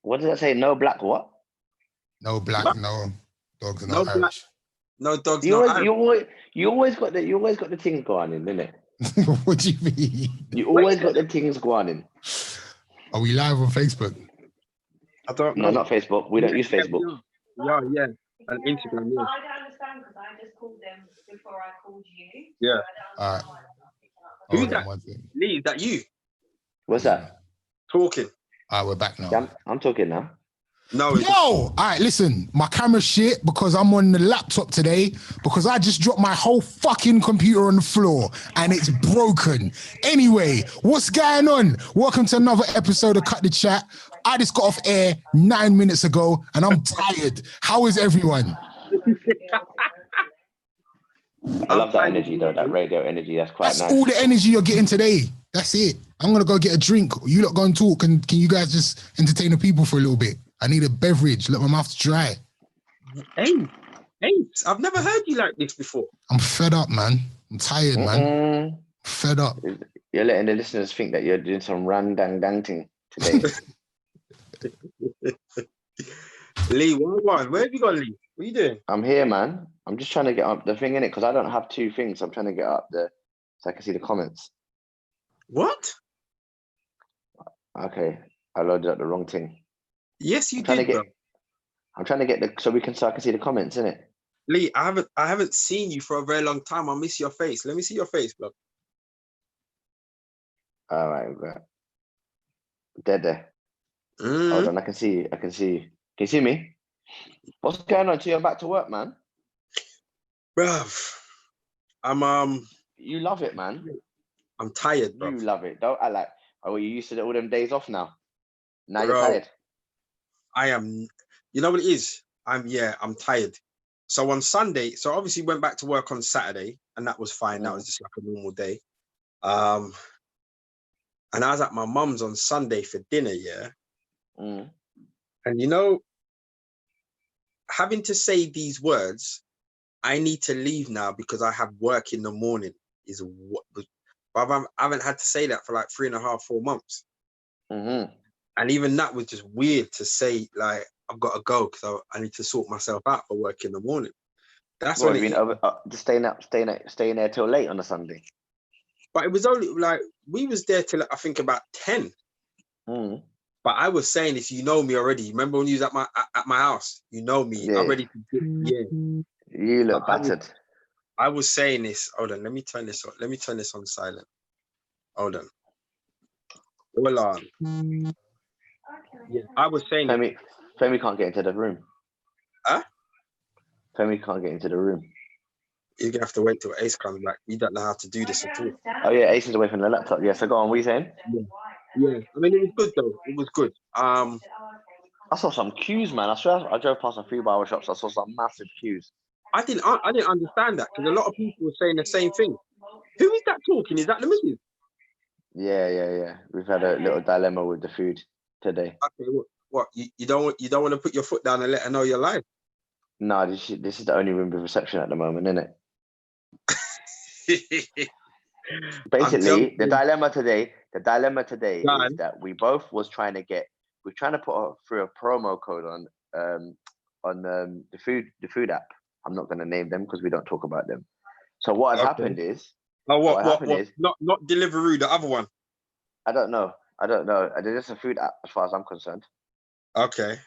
What does that say? No black what? No black, What? no dogs, No no black. Irish. No dogs, You no always, Irish. you always got the things going in, innit? What do you mean? You always got the things going in. Are we live on Facebook? I don't No, know. not Facebook. We don't use Facebook. Yeah, yeah. And Instagram, yeah. I don't understand because I just called them before I called you. Yeah. All right. Who's Hold on that? one second. Lee, is that you What's that? talking? All right, we're back now. Yeah, I'm talking now. No, it's Yo, all right, listen, my camera's shit because I'm on the laptop today because I just dropped my whole fucking computer on the floor and it's broken. Anyway, what's going on? Welcome to another episode of Cut the Chat. I just got off air 9 minutes ago and I'm tired. How is everyone? I love that energy though, that radio energy. That's quite That's nice. all the energy you're getting today. That's it. I'm going to go get a drink. You lot go and talk. Can you guys just entertain the people for a little bit? I need a beverage. Let my mouth dry. Hey, I've never heard you like this before. I'm fed up, man. I'm tired, man. Fed up. You're letting the listeners think that you're doing some randang thing today. Lee, where have you gone, Lee? What are you doing? I'm here, man. I'm just trying to get up the thing in it because I don't have two things. I'm trying to get up so I can see the comments. What? Okay, I loaded up the wrong thing. Yes, you did, bro. I'm trying to get so I can see the comments, innit? Lee, I haven't seen you for a very long time. I miss your face. Let me see your face, bro. All right, bro. Dead there. Hold on, I can see you. Can you see me? What's going on? You're back to work, man. Bruv, I'm You love it, man. I'm tired, bro. You love it. Don't I like? Oh, you used to all them days off now. Now Bro, you're tired. I am. You know what it is? I'm tired. So on Sunday, so obviously went back to work on Saturday, and that was fine. That was just like a normal day. And I was at my mum's on Sunday for dinner, yeah. And you know, having to say these words, I need to leave now because I have work in the morning. Is what? But I haven't had to say that for like 3.5, 4 months. And even that was just weird to say, like, I've got to go because I need to sort myself out for work in the morning. That's what when you mean, just staying there till late on a Sunday. But it was only like we was there till I think about 10. But I was saying this, you know me already. Remember when you was at my house? You know me. Yeah. I'm ready to yeah. You look battered. I was saying this. Hold on, let me turn this on. Let me turn this on silent. Hold on. Hold on. Yeah, I was saying Femi can't get into the room. Huh? Femi can't get into the room. You're gonna have to wait till Ace comes back. You don't know how to do this at all. Oh yeah, Ace is away from the laptop. Yeah, so go on, what are you saying? Yeah. I mean, it was good though. It was good. I saw some queues, man. I swear I drove past a few barber shops. I saw some massive queues. I didn't understand that because a lot of people were saying the same thing. Who is that talking? Is that the missus? Yeah. We've had a little dilemma with the food today. Okay, what? You don't want to put your foot down and let her know you're lying? No, this is the only room with reception at the moment, isn't it? Basically, the dilemma today is that we both was trying to put through a promo code on the food app. I'm not going to name them because we don't talk about them. So what had happened is, what not Deliveroo, the other one. I don't know. It's just a food app as far as I'm concerned. Okay.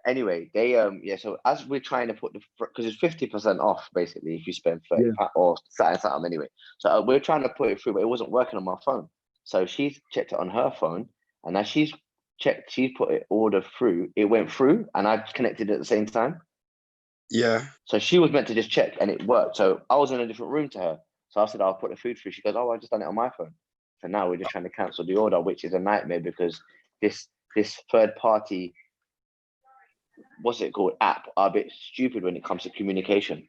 Anyway, they so as we're trying to put because it's 50% off basically if you spend 30 or something anyway. So we're trying to put it through, but it wasn't working on my phone. So she's checked it on her phone, and as she's put it order through, it went through, and I connected at the same time. Yeah. So she was meant to just check, and it worked. So I was in a different room to her. So I said, I'll put the food through. She goes, oh, I just done it on my phone. So now we're just trying to cancel the order, which is a nightmare because this third party, what's it called, app are a bit stupid when it comes to communication.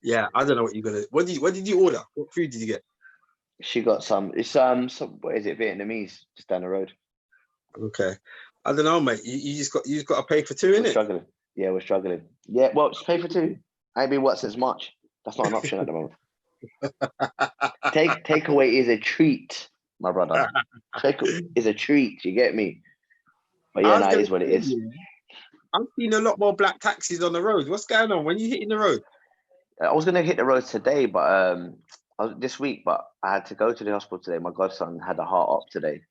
Yeah, I don't know what you're gonna. What did you order? What food did you get? She got some what is it, Vietnamese, just down the road. Okay, I don't know, mate. You just got to pay for two, innit? Struggling. Yeah, we're struggling. Yeah, well, just pay for two. I ain't been what since March. That's not an option at the moment. Takeaway is a treat. my brother. Fickle is a treat. You get me? But I yeah, was no, it gonna is what it say, is. yeah, I'm seeing a lot more black taxis on the road. What's going on? When you hitting the road? I was gonna hit the road today, but this week, but I had to go to the hospital today. My godson had a heart op today,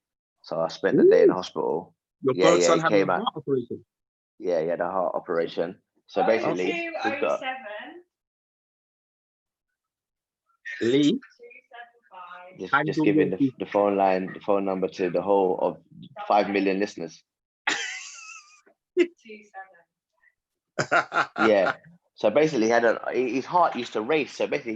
so I spent the day in the Ooh, hospital. your Yeah, yeah, godson he having came a out. heart operation. Yeah, he had a heart operation. So Oh, basically, two, he's oh, got. 7, Lee, 275. Just handle your giving business. the phone number to the whole of 5 million listeners. 27. Yeah. So basically, his heart used to race. So basically,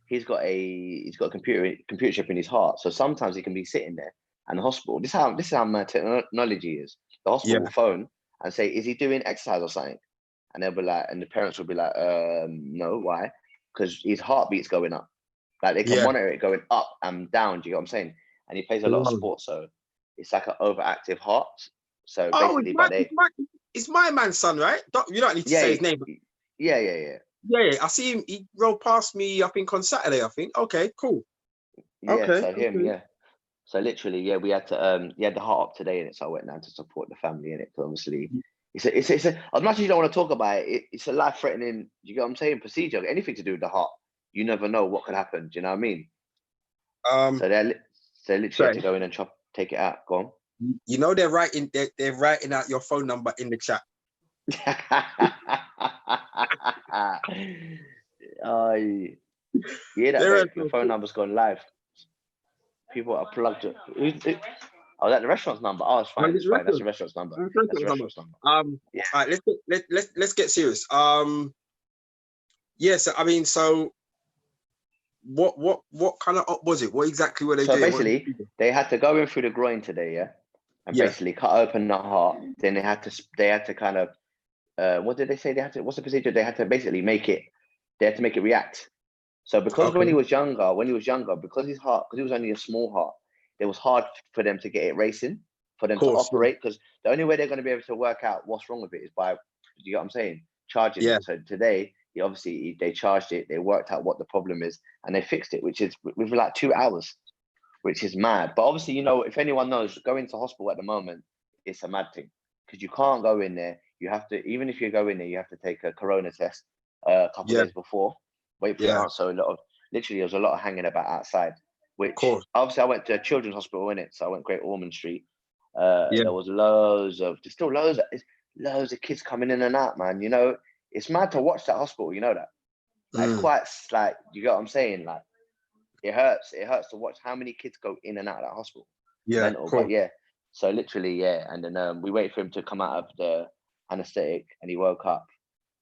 he's got a computer chip in his heart. So sometimes he can be sitting there and the hospital. This is how my technology is. The hospital Yeah. will phone and say, "Is he doing exercise or something?" And they'll be like, and the parents will be like, no, why? Because his heartbeat's going up. Like they can Yeah. monitor it going up and down. Do you get what I'm saying? And he plays a lot of Wow. sports, so it's like an overactive heart. So Oh, basically, but it's my man's son, right? You don't need to say his name. yeah. Yeah, I see him. He rolled past me, I think, on Saturday, I think. Okay, cool. Yeah, Okay. so him, okay. yeah. So literally, yeah, we had to he had the heart up today in it, so I went down to support the family in it. Obviously, it's a as much as you don't want to talk about it, it's a life threatening. You get what I'm saying? Procedure, anything to do with the heart, you never know what could happen. Do you know what I mean? So they literally had sorry. to go in and take it out. Go on. You know they're writing out your phone number in the chat. Oh, yeah, that your phone number's gone live. People are plugged. Oh, that the restaurant's number. Oh, it's fine. It's fine. That's the restaurant's number. That's the restaurant's number. Yeah. All right, let's get serious. Yeah. So I mean, so what kind of op was it? What exactly were they doing? So basically, they had to go in through the groin today, yeah, and basically cut open the heart. Then they had to kind of what did they say? What's the procedure? They had to basically make it react. So because when he was younger, because his heart, because it was only a small heart, it was hard for them to get it racing, for them to operate. Because the only way they're going to be able to work out what's wrong with it is by, you get what I'm saying, charging it. So today, they charged it, they worked out what the problem is, and they fixed it, which is with like 2 hours, which is mad. But obviously, if anyone knows, going to hospital at the moment, it's a mad thing because you can't go in there. You have to, even if you go in there, you have to take a corona test a couple of days before. Wait for the answer. Literally, there was a lot of hanging about outside. Which obviously I went to a children's hospital in it, so I went Great Ormond Street. There was loads of kids coming in and out, man. It's mad to watch that hospital. You know that. Like, it's quite like, you get what I'm saying. Like, it hurts. It hurts to watch how many kids go in and out of that hospital. But yeah. So literally, yeah. And then we waited for him to come out of the anesthetic, and he woke up.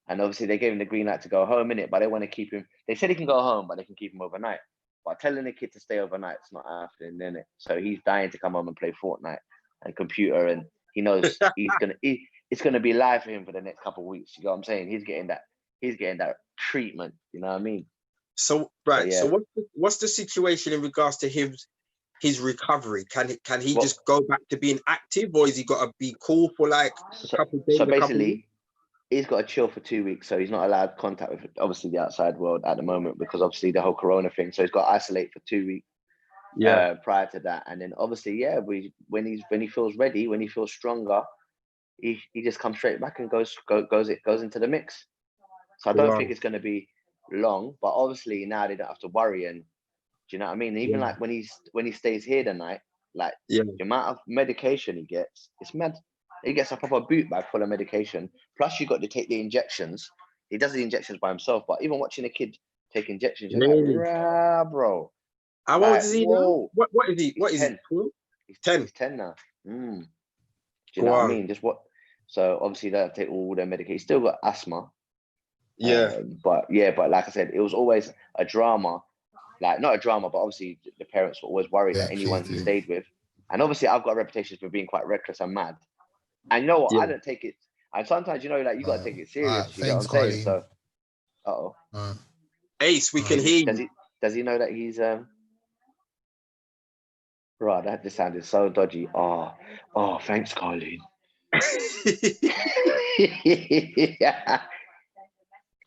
And obviously they gave him the green light to go home in it, but they want to keep him. They said he can go home, but they can keep him overnight. But telling the kid to stay overnight, it's not happening, in it. So he's dying to come home and play Fortnite and computer, and he knows it's gonna be live for him for the next couple of weeks. You know what I'm saying? He's getting that treatment. You know what I mean? So what's the situation in regards to his recovery? Can he just go back to being active, or has he got to be cool for like a couple of days? So basically, he's got to chill for 2 weeks, so he's not allowed contact with obviously the outside world at the moment because obviously the whole corona thing. So he's got to isolate for 2 weeks. Prior to that, and then obviously, when he feels ready, when he feels stronger, he just comes straight back and goes into the mix. So I don't think it's going to be long, but obviously now they don't have to worry. And do you know what I mean? Even like when he stays here the night, like the amount of medication he gets, it's mad. He gets a proper boot bag full of medication. Plus, you got to take the injections. He does the injections by himself. But even watching a kid take injections, you're like, rah, bro. How old is he now? What is he? What is 10. he? He's 10. He's 10 now. Do you know what I mean? So obviously they have to take all their medication. He's still got asthma. But like I said, it was always a drama. Like, not a drama, but obviously the parents were always worried that anyone he stayed with. And obviously I've got a reputation for being quite reckless and mad. And you know what? I don't take it. And sometimes, like, you got to take it serious. You know what I'm saying? So, Ace, we can hear you. Does he know that he's right? That just sounded so dodgy. Oh, thanks, Colleen.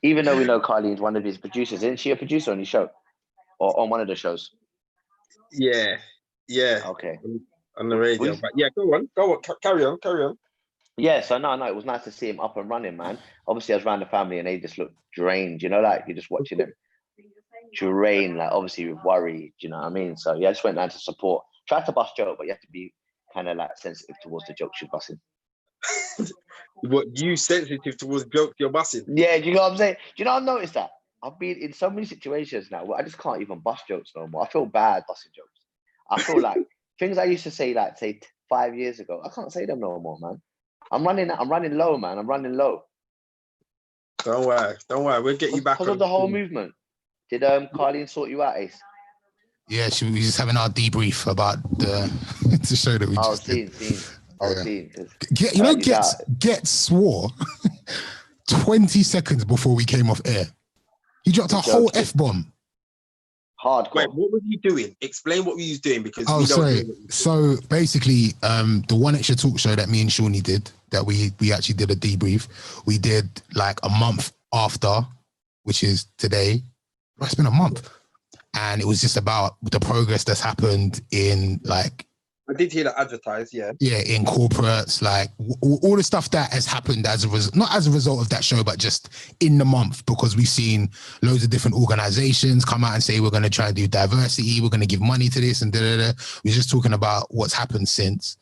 Even though we know Carlene's one of his producers, isn't she a producer on his show or on one of the shows? Yeah. Yeah, Okay. on the radio. We- But yeah, go on, carry on. Yeah, so no, it was nice to see him up and running, man. Obviously, I was around the family and they just looked drained, you know, like you're just watching them drain, like obviously with worry, you know what I mean? So yeah, I just went down to support. Tried to bust joke, but you have to be kind of like sensitive towards the jokes you're busting. What, you sensitive towards jokes you're busting? Yeah, do you know what I'm saying? Do you know I've noticed that? I've been in so many situations now where I just can't even bust jokes no more. I feel bad busting jokes. I feel like things I used to say, like say 5 years ago, I can't say them no more, man. I'm running low, man. I'm running low. Don't worry. We'll get you back Because of the whole movement. Did Carlene sort you out, Ace? Yeah, we were just having our debrief about the to show that we just seen. Get swore 20 seconds before we came off air. He dropped a whole F-bomb. Hardcore. Wait, what was he doing? Explain what he was doing, because we don't sorry. So basically, the One Extra Talk show that me and Shawnee did, that we actually did a debrief. We did like a month after, which is today. It's been a month. And it was just about the progress that's happened in like... I did hear that advertised, yeah. Yeah, in corporates, like all the stuff that has happened as a result, not as a result of that show, but just in the month, because we've seen loads of different organizations come out and say, we're going to try and do diversity, we're going to give money to this and da-da-da. We're just talking about what's happened since.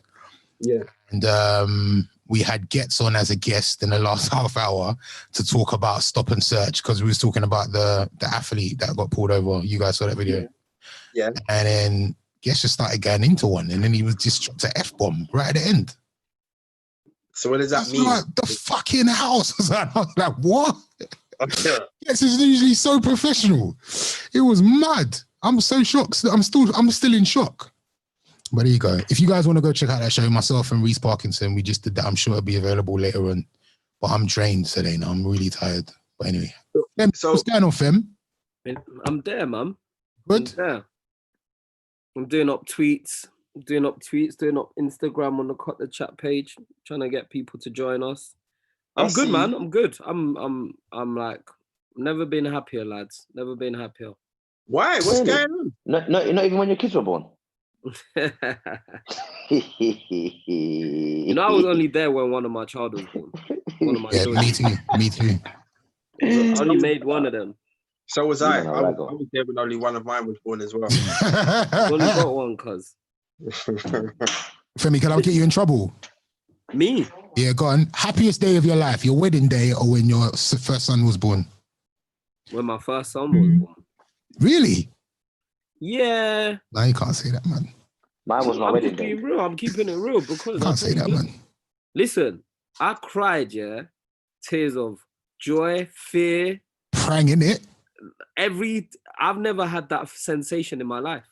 Yeah. And we had Gets on as a guest in the last half hour to talk about Stop and Search, because we was talking about the athlete that got pulled over. You guys saw that video? Yeah. And then Gets just started going into one, and then he was just dropped an F-bomb right at the end. So what does that mean? Like, the fucking house. I was like, what? Gets is usually so professional. It was mad. I'm so shocked. I'm still in shock. But there you go. If you guys want to go check out that show, myself and Reese Parkinson, we just did that. I'm sure it'll be available later on. But I'm drained today now. I'm really tired. But anyway. Fem, what's going on, Fem? I'm there, man. Good? I'm doing up tweets, doing up Instagram on the Cut the Chat page, trying to get people to join us. I'm good, man. I'm good. I'm like, never been happier, lads. Never been happier. Why? What's going on? No, not even when your kids were born. You know, I was only there when one of my child was born. One of my children. Me too. I only made one of them. So was I. I was there when only one of mine was born as well. Only got one, cuz. Femi, can I get you in trouble? Me? Yeah, go on. Happiest day of your life, your wedding day, or when your first son was born? When my first son was born. Really? Yeah. No, you can't say that, man. Mine was my wedding day. I'm keeping it real because you can't say that, man. Listen, I cried, yeah. Tears of joy, fear. Prang in it. I've never had that sensation in my life.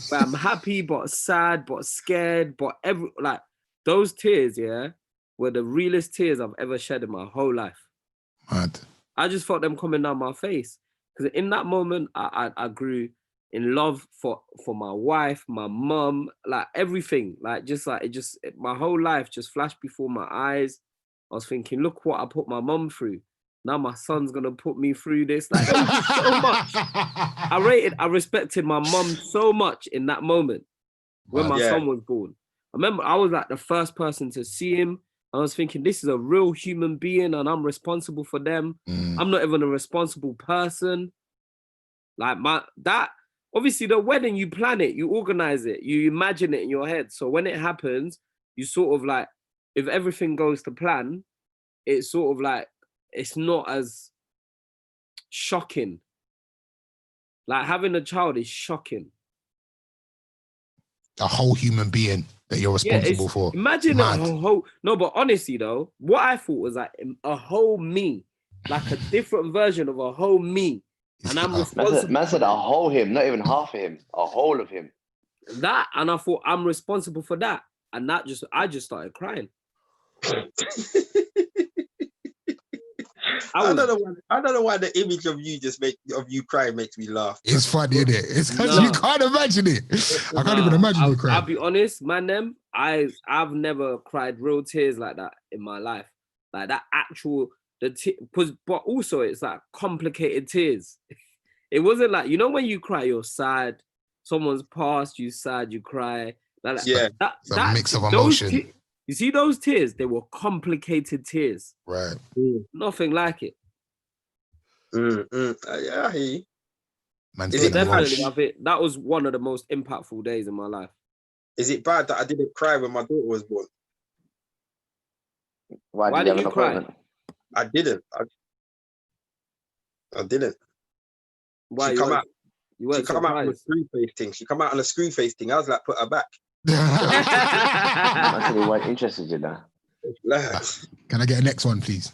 Where I'm happy, but sad, but scared, but like those tears, yeah, were the realest tears I've ever shed in my whole life. Mad. I just felt them coming down my face. Because in that moment, I grew in love for my wife, my mum, like everything. Like my whole life just flashed before my eyes. I was thinking, look what I put my mum through. Now my son's gonna put me through this. Like, so much. I respected my mum so much in that moment when my son was born. I remember I was like the first person to see him. I was thinking, this is a real human being and I'm responsible for them. I'm not even a responsible person. Like obviously the wedding, you plan it, you organize it, you imagine it in your head. So when it happens, you sort of like, if everything goes to plan, it's sort of like, it's not as shocking. Like having a child is shocking. A whole human being that you're responsible for. Imagine a whole, no, but honestly though, what I thought was like a whole me, like a different version of a whole me. And I'm responsible. Man said a whole him, not even half of him, a whole of him. That, and I thought I'm responsible for that. And I just started crying. I don't know why the image of you crying makes me laugh. It's funny, isn't it? It's because you can't imagine it. I can't even imagine you crying. I'll be honest, man. I've never cried real tears like that in my life. Like that actual but also it's like complicated tears. It wasn't like, you know, when you cry, you're sad, someone's passed, you sad, you cry. Yeah. It's a mix of emotion. You see those tears? They were complicated tears. Right. Nothing like it. Yeah, I hear you. Man, Is So it definitely, I think that was one of the most impactful days in my life. Is it bad that I didn't cry when my daughter was born? Why Why did you did have an you cry? appointment? I didn't. I didn't. Why She you come weren't- out. You She weren't come out on a surprised? screw face thing. She come out on a screw face thing. I was like, put her back. Actually, weren't interested in that. Can I get a next one, please?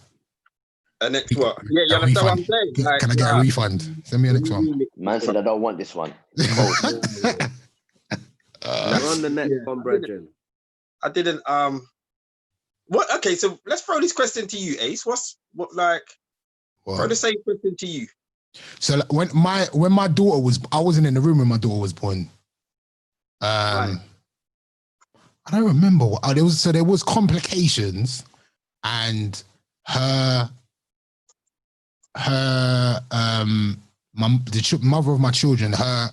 And next what? Yeah, you A understand what I'm refund. saying? Can I get a refund? Send me a next one. Man said, I don't want this one. You're on the next one, brethren. I didn't. What? Okay, so let's throw this question to you, Ace. Throw the same question to you. So like, when my daughter was, I wasn't in the room when my daughter was born. Right. I don't remember what there was complications, and her mother of my children, her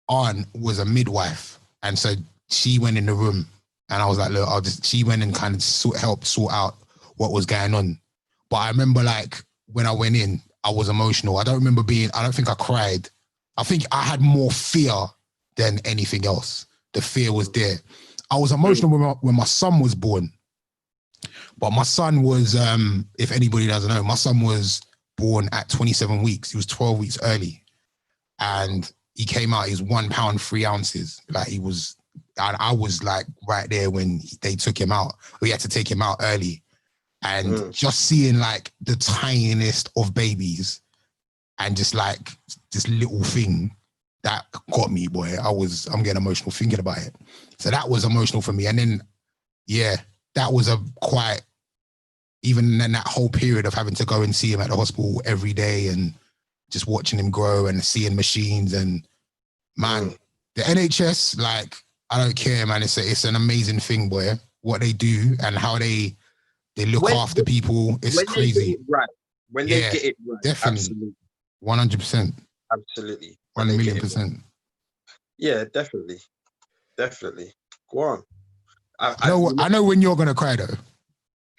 aunt was a midwife, and so she went in the room, and I was like, look, she went and kind of helped sort out what was going on. But I remember like when I went in, I was emotional. I don't think I cried. I think I had more fear than anything else. The fear was there. I was emotional when my son was born. But my son was, if anybody doesn't know, my son was born at 27 weeks. He was 12 weeks early. And he came out, he was 1 pound, 3 ounces. Like he was, and I was like right there when they took him out. We had to take him out early. And just seeing like the tiniest of babies and just like this little thing that got me, boy. I'm getting emotional thinking about it. So that was emotional for me. And then, yeah, that was even in that whole period of having to go and see him at the hospital every day and just watching him grow and seeing machines and man, the NHS, like, I don't care, man. It's an amazing thing, boy. What they do and how they look after people. It's when crazy. They get it right. When they get it right. Definitely. 100%. Absolutely. 1,000,000%. Yeah, definitely. Definitely. Go on. I know when you're gonna cry though.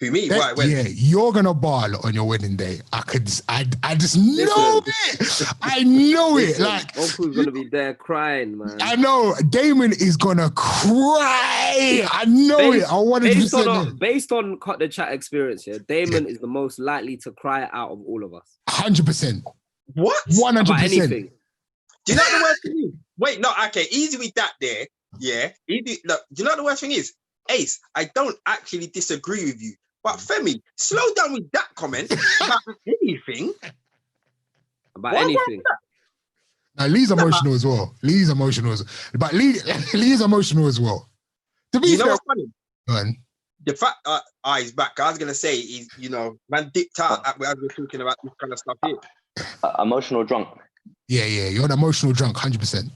Who, me? Why? When? Yeah, you're gonna bawl on your wedding day. I just know it. I know it. Like Uncle's gonna be there crying, man. I know Damon is gonna cry. I know it. I wanted to based on Cut the Chat experience, yeah, Damon is the most likely to cry out of all of us. 100%. What? 100%. Anything. Do you know what the worst thing is? Wait, no, okay, easy with that there. Yeah. Easy. Look, do you know what the worst thing is? Ace, I don't actually disagree with you. But Femi, slow down with that comment about anything. About anything. Now, Lee's emotional as well. Lee's emotional as well. But Lee's emotional as well. To be fair, what's funny? Man. The fact he's back. I was gonna say he's, man dipped out as we're talking about this kind of stuff here. Emotional drunk. Yeah, you're an emotional drunk, 100%.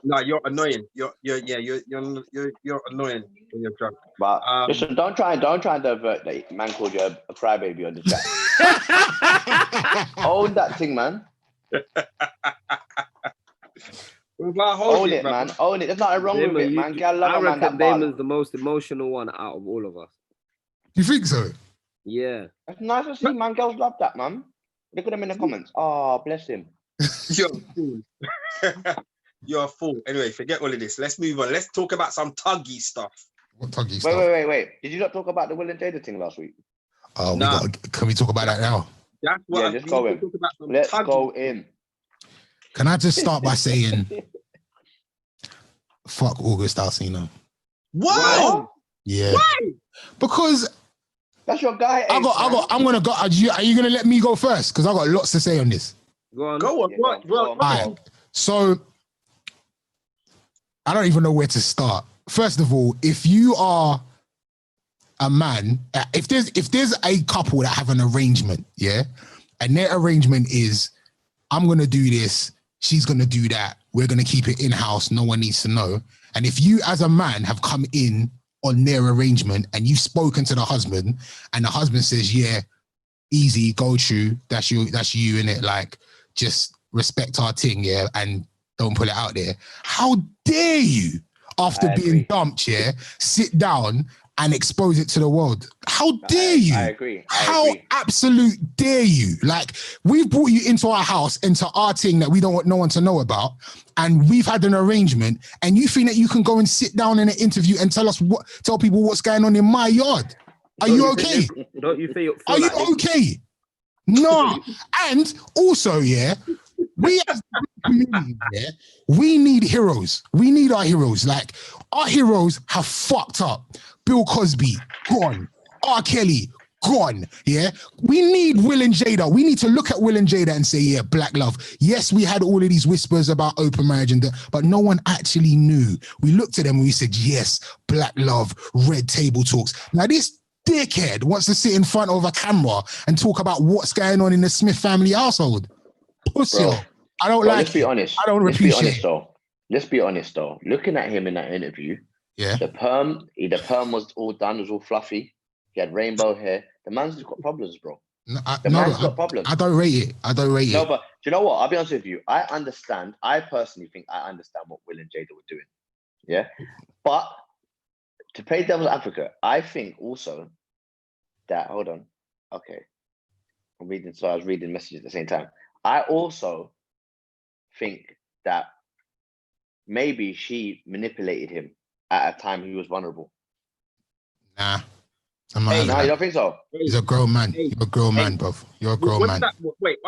No, you're annoying. You're annoying when you're drunk. But listen, don't try and divert that man called you a crybaby on the chat. Own that thing, man. Own it, man. Own it. There's nothing wrong with it, man. I reckon Damon's the most emotional one out of all of us. You think so? Yeah. It's nice to see, man. Girls love that, man. Look at them in the comments. Oh, bless him. You're a fool. You're a fool. Anyway, forget all of this. Let's move on. Let's talk about some tuggy stuff. What tuggy stuff? Wait. Did you not talk about the Will and Jada thing last week? Oh, can we talk about that now? That's what just go in. Let's go in. Can I just start by saying, fuck August Alsina? What? Yeah. Why? Because that's your guy. I'm gonna go. Are you gonna let me go first? Because I got lots to say on this. Go on. Go on. All right. So I don't even know where to start. First of all, if you are a man, if there's a couple that have an arrangement, yeah, and their arrangement is, I'm gonna do this, she's gonna do that, we're gonna keep it in-house, no one needs to know. And if you as a man have come in on their arrangement and you've spoken to the husband and the husband says, yeah, easy, go through, that's you in it, like, just respect our thing, yeah, and don't put it out there. How dare you, after I being agree. dumped, sit down and expose it to the world? How dare you? I agree. How absolute dare you? Like, we've brought you into our house, into our thing that we don't want no one to know about, and we've had an arrangement, and you think that you can go and sit down in an interview and tell people what's going on in my yard? Are you okay? Don't you feel Are you okay? No. And also, we as the community, we need heroes. We need our heroes. Like, our heroes have fucked up. Bill Cosby, gone. R. Kelly, gone. We need Will and Jada. We need to look at Will and Jada and say, black love. Yes, we had all of these whispers about open marriage, but no one actually knew. We looked at them and we said, yes, black love, red table talks. Now, this dickhead wants to sit in front of a camera and talk about what's going on in the Smith family household. Pussy. Bro, I don't like let's be honest. I don't appreciate it. Let's be honest though. Looking at him in that interview, the perm was all done, was all fluffy. He had rainbow hair. The man's got problems, bro. Man's got problems. I don't rate it. No, but do you know what? I'll be honest with you. I understand. I personally think I understand what Will and Jada were doing. Yeah. But to play devil's advocate, I think also that, hold on. Okay. I was reading messages at the same time. I also think that maybe she manipulated him at a time he was vulnerable. Nah. No, you don't think so? He's a grown man. You're a grown man, bro. You're a grown man. Wait.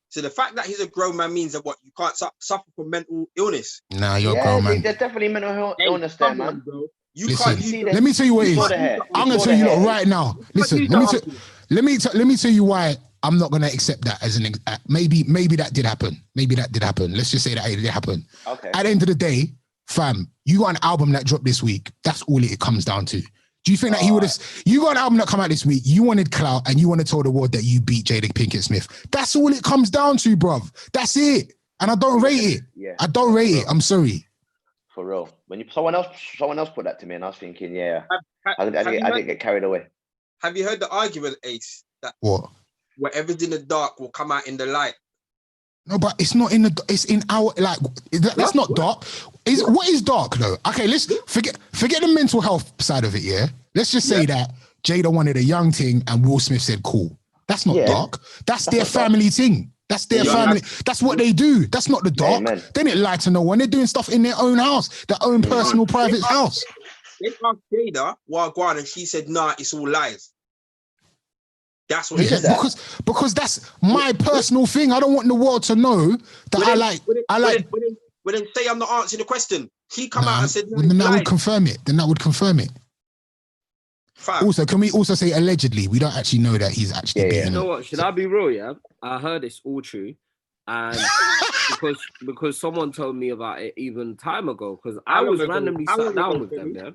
So the fact that he's a grown man means that you can't suffer from mental illness? Nah, you're a grown man. There's definitely mental illness there, man. Let me tell you what it is. I'm going to tell you right now. Listen, let me tell you why I'm not going to accept that as maybe that did happen. Maybe that did happen. Let's just say that it did happen. Okay. At the end of the day, fam, you got an album that dropped this week. That's all it comes down to. Do you think that he would have? You got an album that come out this week. You wanted clout, and you want to tell the world that you beat Jada Pinkett Smith. That's all it comes down to, bruv. That's it. And I don't rate it. Yeah. I don't rate it. I'm sorry. For real. When someone else put that to me, and I was thinking, I didn't get carried away. Have you heard the argument, Ace? That what? Whatever's in the dark will come out in the light. No, but it's not in the. It's in our that's not dark. What is dark though? Okay, let's forget the mental health side of it. Yeah, let's just say that Jada wanted a young thing and Will Smith said cool. That's not dark. That's their family thing. That's their family. That's what they do. That's not the dark. Amen. They didn't lie to no one. They're doing stuff in their own house, their own personal private house. They asked Jada Wagwan, and she said, "Nah, it's all lies." That's what because that's my personal thing. I don't want the world to know that I like. Well, then say I'm not answering the question. She come out and said, "No, then that would confirm it. Fact. Also, can we also say allegedly? We don't actually know that he's actually beaten. You know what? Should I be real? Yeah, I heard it's all true, and because someone told me about it even time ago. Because I was randomly sat down with them. Yeah,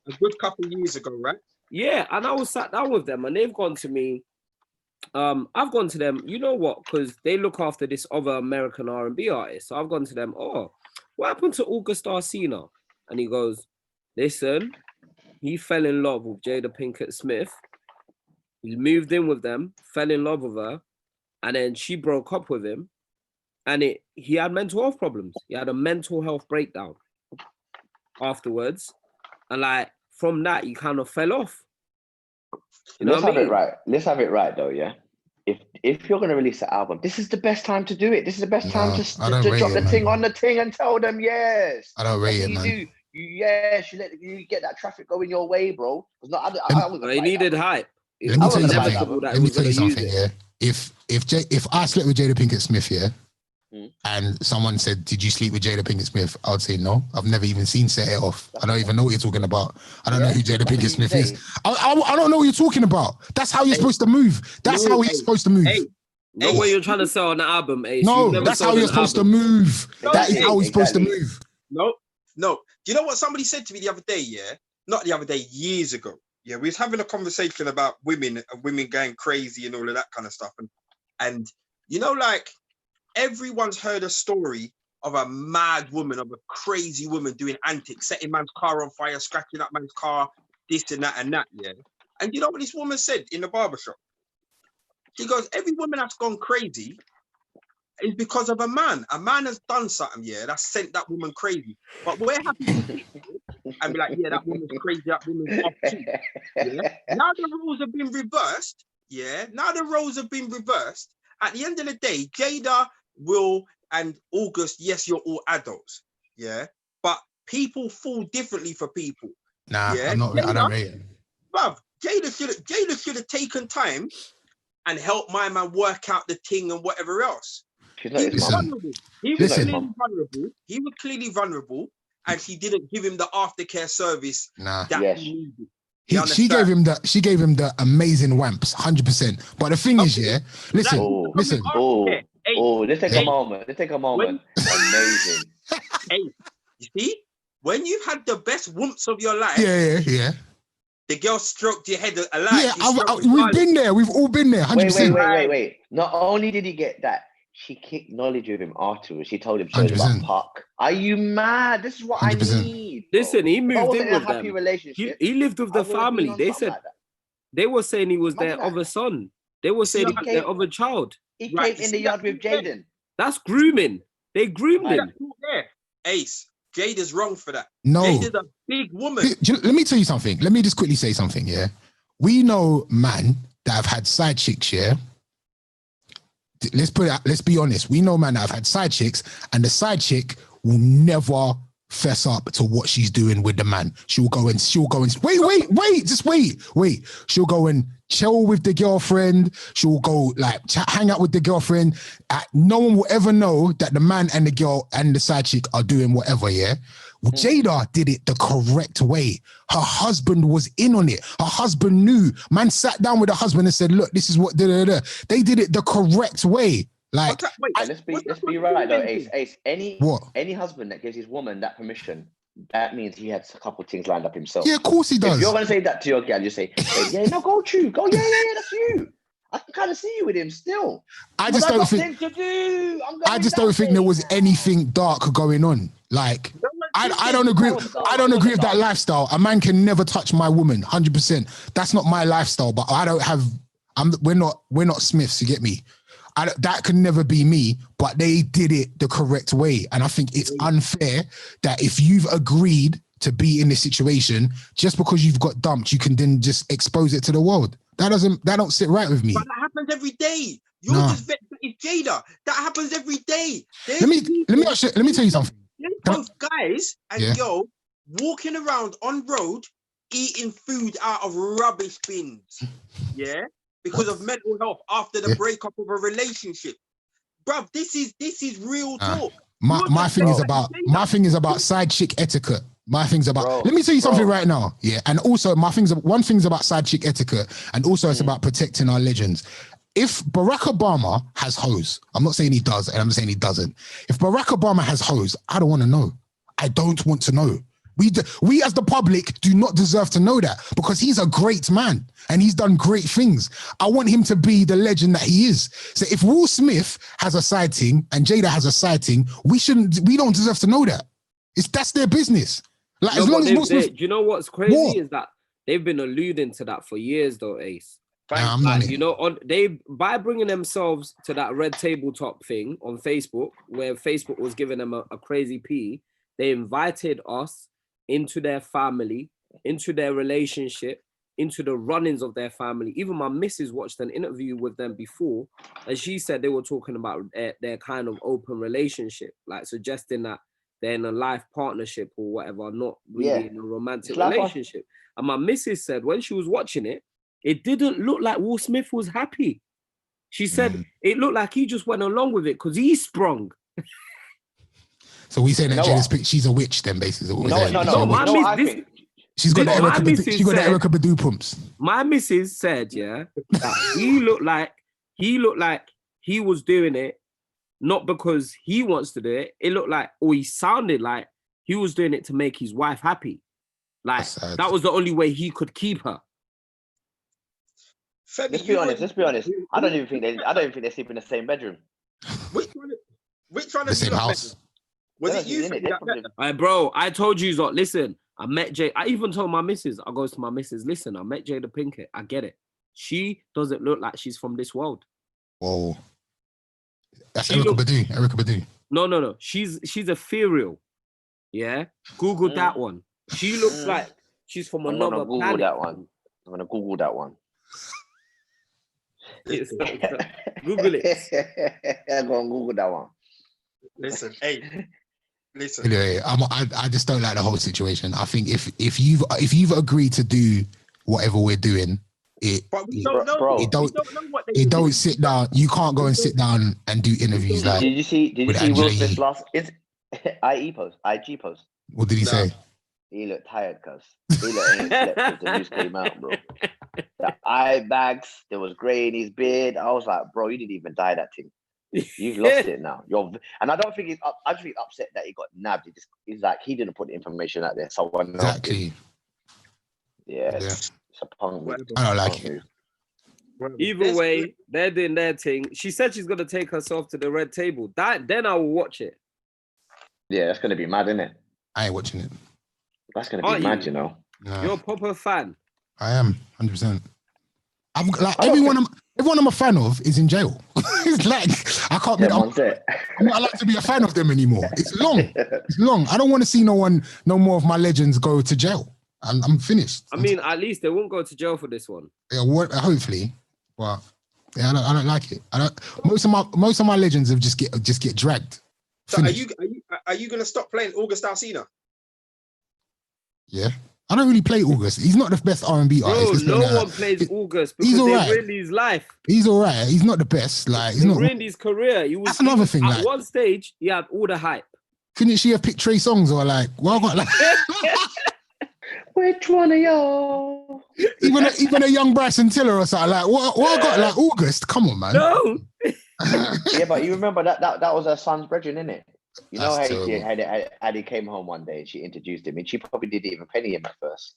a good couple of years ago, right? Yeah, and I was sat down with them, and they've gone to me. I've gone to them. You know what? Because they look after this other American R&B artist. So I've gone to them. Oh, what happened to August Alsina? And he goes, listen, he fell in love with Jada Pinkett Smith. He moved in with them, fell in love with her, and then she broke up with him. And he had mental health problems. He had a mental health breakdown afterwards. And like from that, he kind of fell off. Let's have it right though, yeah. If you're gonna release an album, this is the best time to do it. This is the best time to drop the thing on the thing and tell them yes. I don't rate it, man. You get that traffic going your way, bro. He needed hype. Let me tell you something. Yeah, if I slept with Jada Pinkett Smith, and someone said, "Did you sleep with Jada Pinkett Smith?" I would say no. I've never even seen Set It Off. I don't even know what you're talking about. I don't know who Jada Pinkett Smith is. I don't know what you're talking about. That's how you're supposed to move. That's how he's supposed to move. Know what you're trying to sell on the album, Ace. No, that's how you're supposed to move. That is how he's supposed to move. No. Do you know what somebody said to me the other day? Yeah, not the other day, years ago. Yeah, we was having a conversation about women and women going crazy and all of that kind of stuff, and you know, like. Everyone's heard a story of a mad woman, of a crazy woman doing antics, setting man's car on fire, scratching up man's car, this and that, yeah. And you know what this woman said in the barbershop? She goes, every woman that's gone crazy is because of a man. A man has done something, yeah, that sent that woman crazy. But we're happy to sit here and be like, yeah, that woman's crazy, that woman's off too. Yeah. Now the roles have been reversed. Yeah. Now the roles have been reversed. At the end of the day, Jada, Will, and August, yes, you're all adults. Yeah. But people fall differently for people. Nah, Yeah. I don't rate it. Bruv, Jada should have taken time and helped my man work out the thing and whatever else. She's He not was his mum. vulnerable. He was Listen. clearly vulnerable. He was clearly vulnerable, and she didn't give him the aftercare service Nah. that Yes. he needed. She gave him the amazing wamps, 100%. But the thing is, yeah, listen, Oh, listen. Aftercare. Hey, Oh, let's take Hey. a moment. Let's take a moment. Amazing. hey, you see, when you've had the best whoops of your life, Yeah. the girl stroked your head alive. Yeah, She stroked your we've garlic. been there. We've all been there, 100%. Wait. Not only did he get that, she kicked knowledge with him afterwards. She told him stories 100%. about Puck. Are you mad? This is what 100%. I need. Bro. Listen, he If I moved wasn't in in a with happy them. relationship. He lived with I the would have been family. on They something said like that. they were saying he was Imagine their that. other son. They were saying he was their other child. He Right, came you in the see yard that with thing there? Jaden. That's grooming. They groomed Right. him. There. Ace, Jada's wrong for that. No. Jada's a big woman. Let me tell you something. Let me just quickly say something, yeah? We know man that have had side chicks, yeah? Let's be honest. We know man that have had side chicks, and the side chick will never fess up to what she's doing with the man. She'll go and wait. She'll go and chill with the girlfriend. She'll go like hang out with the girlfriend. No one will ever know that the man and the girl and the side chick are doing whatever, yeah? Well, Jada did it the correct way. Her husband was in on it. Her husband knew. Man sat down with her husband and said, look, this is what, They did it the correct way. Like, Let's be right though, Ace. What? Any husband that gives his woman that permission, that means he has a couple of things lined up himself. yeah, of course he does. If you're gonna say that to your girl, you say, hey, yeah, no, go, yeah, that's you. I can kind of see you with him still. I just don't think there was anything dark going on. Like, I don't agree. I don't agree with that lifestyle. A man can never touch my woman, 100%. That's not my lifestyle. But I don't have. We're not Smiths. You get me? That can never be me. But they did it the correct way, and I think it's unfair that if you've agreed to be in this situation, just because you've got dumped, you can then just expose it to the world. That don't sit right with me. But that happens every day. You're just vexed that it's Jada. That happens every day. Let me tell you something. There's both guys and girls walking around on road eating food out of rubbish bins. Yeah, because of mental health after the breakup of a relationship. Bruv, this is real talk. My thing is about side chick etiquette. My thing's about. Let me tell you something right now. Yeah, and also one thing's about side chick etiquette, and also it's about protecting our legends. If Barack Obama has hoes, I'm not saying he does, and I'm saying he doesn't. If Barack Obama has hoes, I don't want to know. I don't want to know. We as the public do not deserve to know that, because he's a great man and he's done great things. I want him to be the legend that he is. So if Will Smith has a side thing and Jada has a side thing, we don't deserve to know that. That's their business. Like, as long as Will Smith, do you know what's crazy is that they've been alluding to that for years, though, Ace. I'm not. You know, by bringing themselves to that red tabletop thing on Facebook, where Facebook was giving them a crazy pee, they invited us into their family, into their relationship, into the runnings of their family. Even my missus watched an interview with them before, and she said they were talking about their kind of open relationship, like suggesting that they're in a life partnership or whatever, not really in a romantic relationship. And my missus said when she was watching it, it didn't look like Will Smith was happy. She said it looked like he just went along with it because he sprung. So we saying that Jada's she's a witch then, basically. No. She's got the Erica Badu pumps. My missus said, that he looked like he was doing it not because he wants to do it. It looked like, or he sounded like he was doing it to make his wife happy. Like that was the only way he could keep her. Let's be honest. I don't even think they sleep in the same bedroom. Which one the same house? Was it you? Bro, I told you, listen, I met Jay. I even told my missus, I goes to my missus, listen, I met Jada Pinkett. I get it. She doesn't look like she's from this world. Whoa. That's She Erica looks- Badu. Erica Badu. No. She's ethereal. Yeah. Google that one. She looks Mm. like she's from I'm another gonna Google planet. that one. I'm gonna Google that one. It's- Google it. I'm gonna Google that one. Listen, hey, listen. Anyway, I just don't like the whole situation. I think if you've agreed to do whatever we're doing, But we it don't know. Bro, we it don't- don't know what they it don't sit down. You can't go and sit down and do interviews like. Did you see with Will Angela Smith's Yee. last IG post? What did he No. say? He looked tired, cuz. He looked ain't slept since the news came out, bro. The eye bags, there was grey in his beard. I was like, bro, you didn't even dye that thing. You've lost it now. And I don't think he's I just think upset that he got nabbed. He's like, he didn't put the information out there. Someone else did. Exactly. Yeah, Yeah. it's a punk move. Whatever. I don't like Punk it. move. Either There's- way, they're doing their thing. She said she's gonna take herself to the red table. Then I will watch it. Yeah, that's gonna be mad, isn't it? I ain't watching it. That's gonna Are be mad, you? you know. No, You're a proper fan. I am 100%. I'm like I don't everyone I'm a fan of is in jail. It's like I can't be. Yeah, I'm, man's it. I'm not allowed to be a fan of them anymore. It's long. It's long. I don't want to see no more of my legends go to jail. I'm finished. I mean, at least they won't go to jail for this one. Yeah, hopefully, but yeah, I don't like it. I don't. Most of my legends have just get dragged. So are Finished. you gonna stop playing August Alsina? Yeah, I don't really play August. He's not the best R&B Bro, artist. Let's put no it like one that. plays August he's because they alright. ruined his life. He's all right. He's not the best. Like he's They not. ruined his career. He was That's another thing, At like- one stage, he had all the hype. Couldn't she have picked Trey songs or like? Well, I got like Which one of y'all? even a young Bryson Tiller or something like. What I got like August? Come on, man. No, Yeah, but you remember that was her son's brethren, innit? You know That's how he came home one day and she introduced him, and she probably didn't even penny him at first,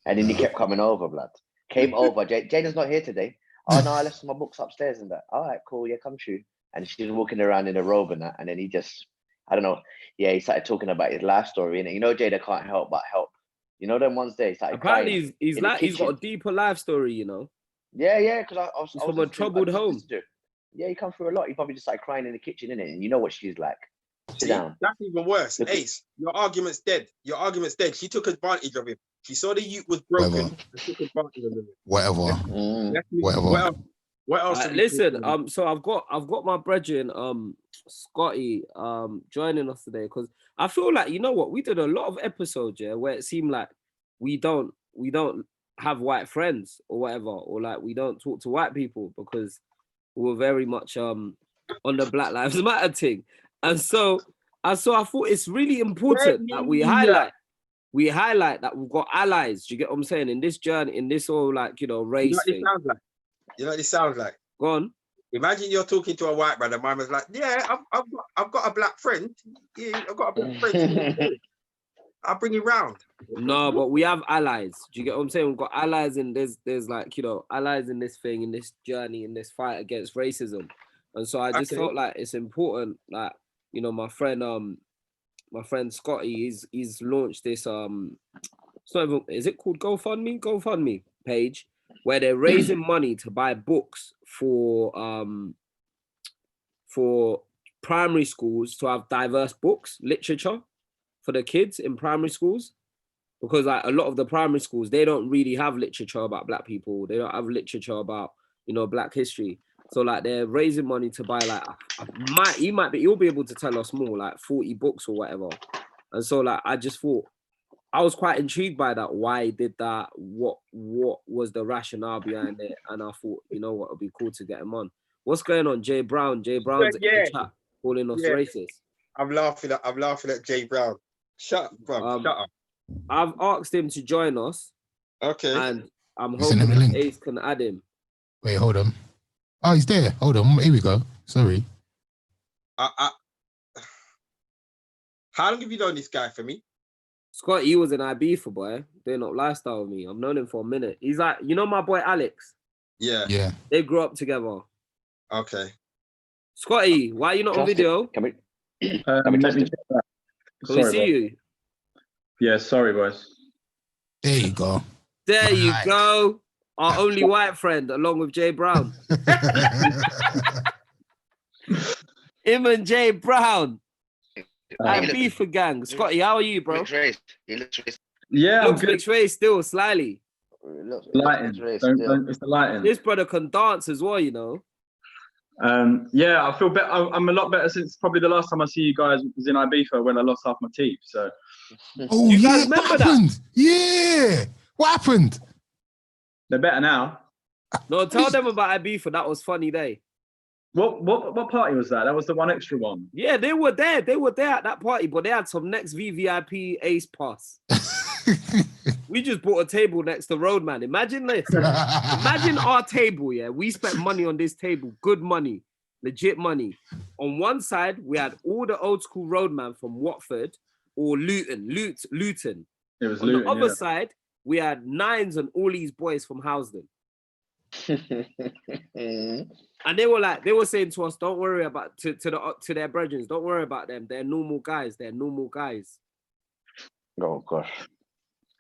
and then he kept coming over, blood. Came over. Jada's not here today. Oh no, I left my books upstairs and that. All right, cool. Yeah, come true. And she's walking around in a robe and that, and then he just, I don't know. Yeah, he started talking about his life story, and you know, Jada can't help but help. You know, them ones there, he started apparently crying. he's in the like he's got a kitchen. deeper life story. You know, Yeah, because I was He's I was from a listening- I troubled listened home. to- Yeah, he come through a lot. He probably just started crying in the kitchen, innit? And you know what she's like. Sit See, down. that's even worse. Look- Ace, your argument's dead. Your argument's dead. She took advantage of him. She saw the youth was broken Whatever. and took advantage of him. Whatever. Mm. Let's move- Whatever. What else? What else? are we listen. talking about? So I've got my brethren, Scotty, joining us today because I feel like, you know what, we did a lot of episodes, yeah, where it seemed like we don't have white friends or whatever, or like we don't talk to white people because we're very much on the Black Lives Matter thing, and so I thought it's really important that we highlight that we've got allies. Do you get what I'm saying, in this journey, in this whole, like, you know, You know race what this thing? sounds like? You know what this sounds like? Go on. Imagine you're talking to a white brother. Mine was like, "Yeah, I've got a black friend. Yeah, I've got a black friend. I'll bring you round." No, but we have allies. Do you get what I'm saying? We've got allies in there's like, you know, allies in this thing, in this journey, in this fight against racism. And so I just Okay. felt like it's important, like, you know, my friend Scotty, he's launched this it's not even, is it called GoFundMe page, where they're raising money to buy books for primary schools to have diverse books, literature for the kids in primary schools, because like a lot of the primary schools, they don't really have literature about black people. They don't have literature about, you know, black history. So like they're raising money to buy like you'll be able to tell us more, like 40 books or whatever. And so like I just thought, I was quite intrigued by that. Why he did that? What was the rationale behind it? And I thought, you know what, it'd be cool to get him on. What's going on, Jay Brown? Jay Brown's in the chat calling us Yeah. racist. I'm laughing at Jay Brown. Shut up, bro. Shut up. I've asked him to join us, Okay. and I'm Send him hoping a that link. Ace can add him. Wait, hold on. Oh, he's there. Hold on. Here we go. Sorry. How long have you known this guy for me? Scott, he was an IB for boy, doing up lifestyle with me. I've known him for a minute. He's like, you know my boy Alex? Yeah. Yeah. They grew up together. Okay. Scotty, why are you not on Trust it. video? Can we? Let me me test check it? that. Can we Sorry, see boss. you? Yeah, sorry, boys. There you go. There you Right. go. Our only white friend, along with Jay Brown. Him and Jay Brown. He And Beef gang. Scotty, how are you, bro? looks raised. He looks raised. Yeah, I'm Looks good. mixed race still, slyly. Lighting. It's the lighting. This brother can dance as well, you know. Yeah, I feel better. I'm a lot better since probably the last time I see you guys was in Ibiza when I lost half my teeth. So. Oh You yeah, guys what remember that? happened? Yeah, what happened? They're better now. No, tell them about Ibiza. That was funny day. What party was that? That was the one extra one. Yeah, they were there. They were there at that party, but they had some next VVIP ace pass. We just bought a table next to Roadman. Imagine this. Imagine our table, yeah. We spent money on this table, good money, legit money. On one side, we had all the old school Roadman from Watford or Luton. It was On Luton, the other yeah. side, we had Nines and all these boys from Housden. And they were saying to us, don't worry about to their brethren, don't worry about them. They're normal guys. They're normal guys. Oh gosh.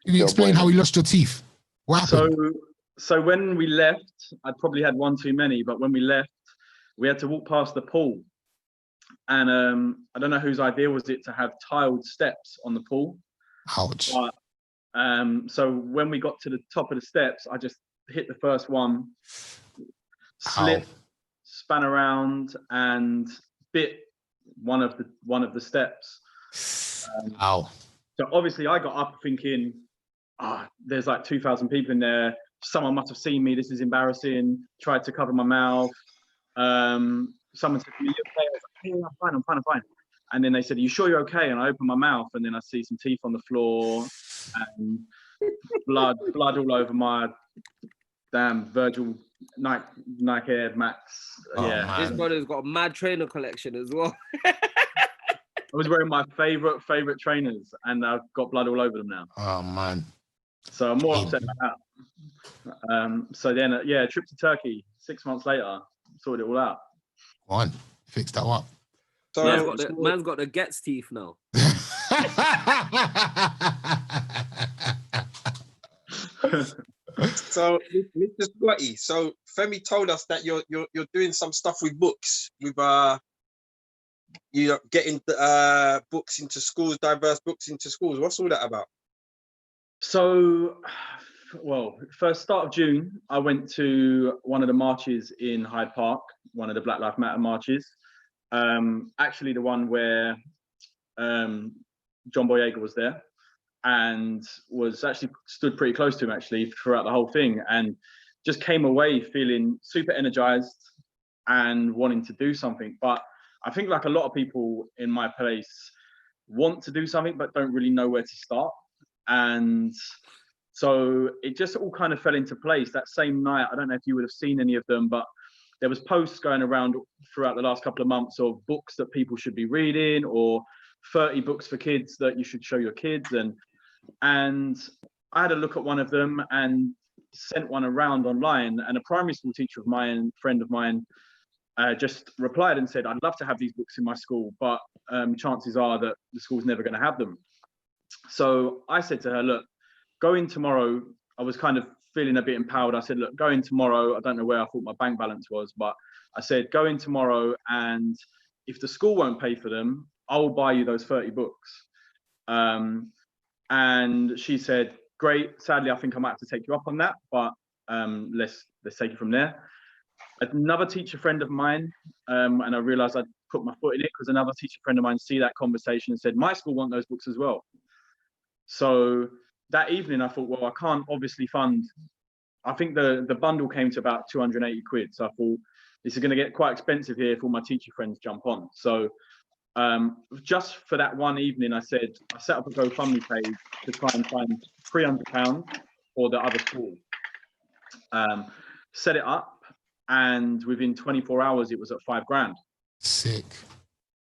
Can you explain how you lost your teeth? What happened? So when we left, I probably had one too many, but when we left, we had to walk past the pool. And I don't know whose idea was it to have tiled steps on the pool. Ouch. But, so when we got to the top of the steps, I just hit the first one, slipped, span around, and bit one of the steps. Ow. So obviously I got up thinking, there's like 2,000 people in there. Someone must have seen me. This is embarrassing. Tried to cover my mouth. Someone said to me, "You okay?" I was like, "Yeah, I'm fine. And then they said, "Are you sure you're okay?" And I opened my mouth, and then I see some teeth on the floor and blood all over my damn Virgil Nike Air Max. Oh, Yeah, man. This brother's got a mad trainer collection as well. I was wearing my favorite trainers, and I've got blood all over them now. Oh man. So I'm more upset about that. So then, a trip to Turkey 6 months later, sorted it all out. One. Fix that up. So, Man's got the Gets teeth now. so Mr. Scotty, so Femi told us that you're doing some stuff with books, with you're getting books into schools, diverse books into schools. What's all that about? So, well, first start of June, I went to one of the marches in Hyde Park, one of the Black Lives Matter marches. Actually, the one where John Boyega was there and was actually stood pretty close to him actually throughout the whole thing, and just came away feeling super energized and wanting to do something. But I think like a lot of people in my place want to do something but don't really know where to start. And so it just all kind of fell into place that same night. I don't know if you would have seen any of them, but there was posts going around throughout the last couple of months of books that people should be reading, or 30 books for kids that you should show your kids. And I had a look at one of them and sent one around online, and a primary school teacher of mine, friend of mine, just replied and said, "I'd love to have these books in my school, but chances are that the school's never going to have them." So I said to her, "Look, go in tomorrow." I was kind of feeling a bit empowered. I said, "Look, go in tomorrow." I don't know where I thought my bank balance was, but I said, "Go in tomorrow, and if the school won't pay for them, I'll buy you those 30 books." And she said, "Great. Sadly, I think I might have to take you up on that, but let's take it from there." Another teacher friend of mine, and I realized I'd put my foot in it because another teacher friend of mine see that conversation and said, "My school want those books as well." So that evening I thought, well, I can't obviously fund. I think the bundle came to about 280 quid. So I thought this is going to get quite expensive here if all my teacher friends jump on. So just for that one evening, I set up a GoFundMe page to try and find £300 for the other school. Set it up, and within 24 hours, it was at £5,000. Sick.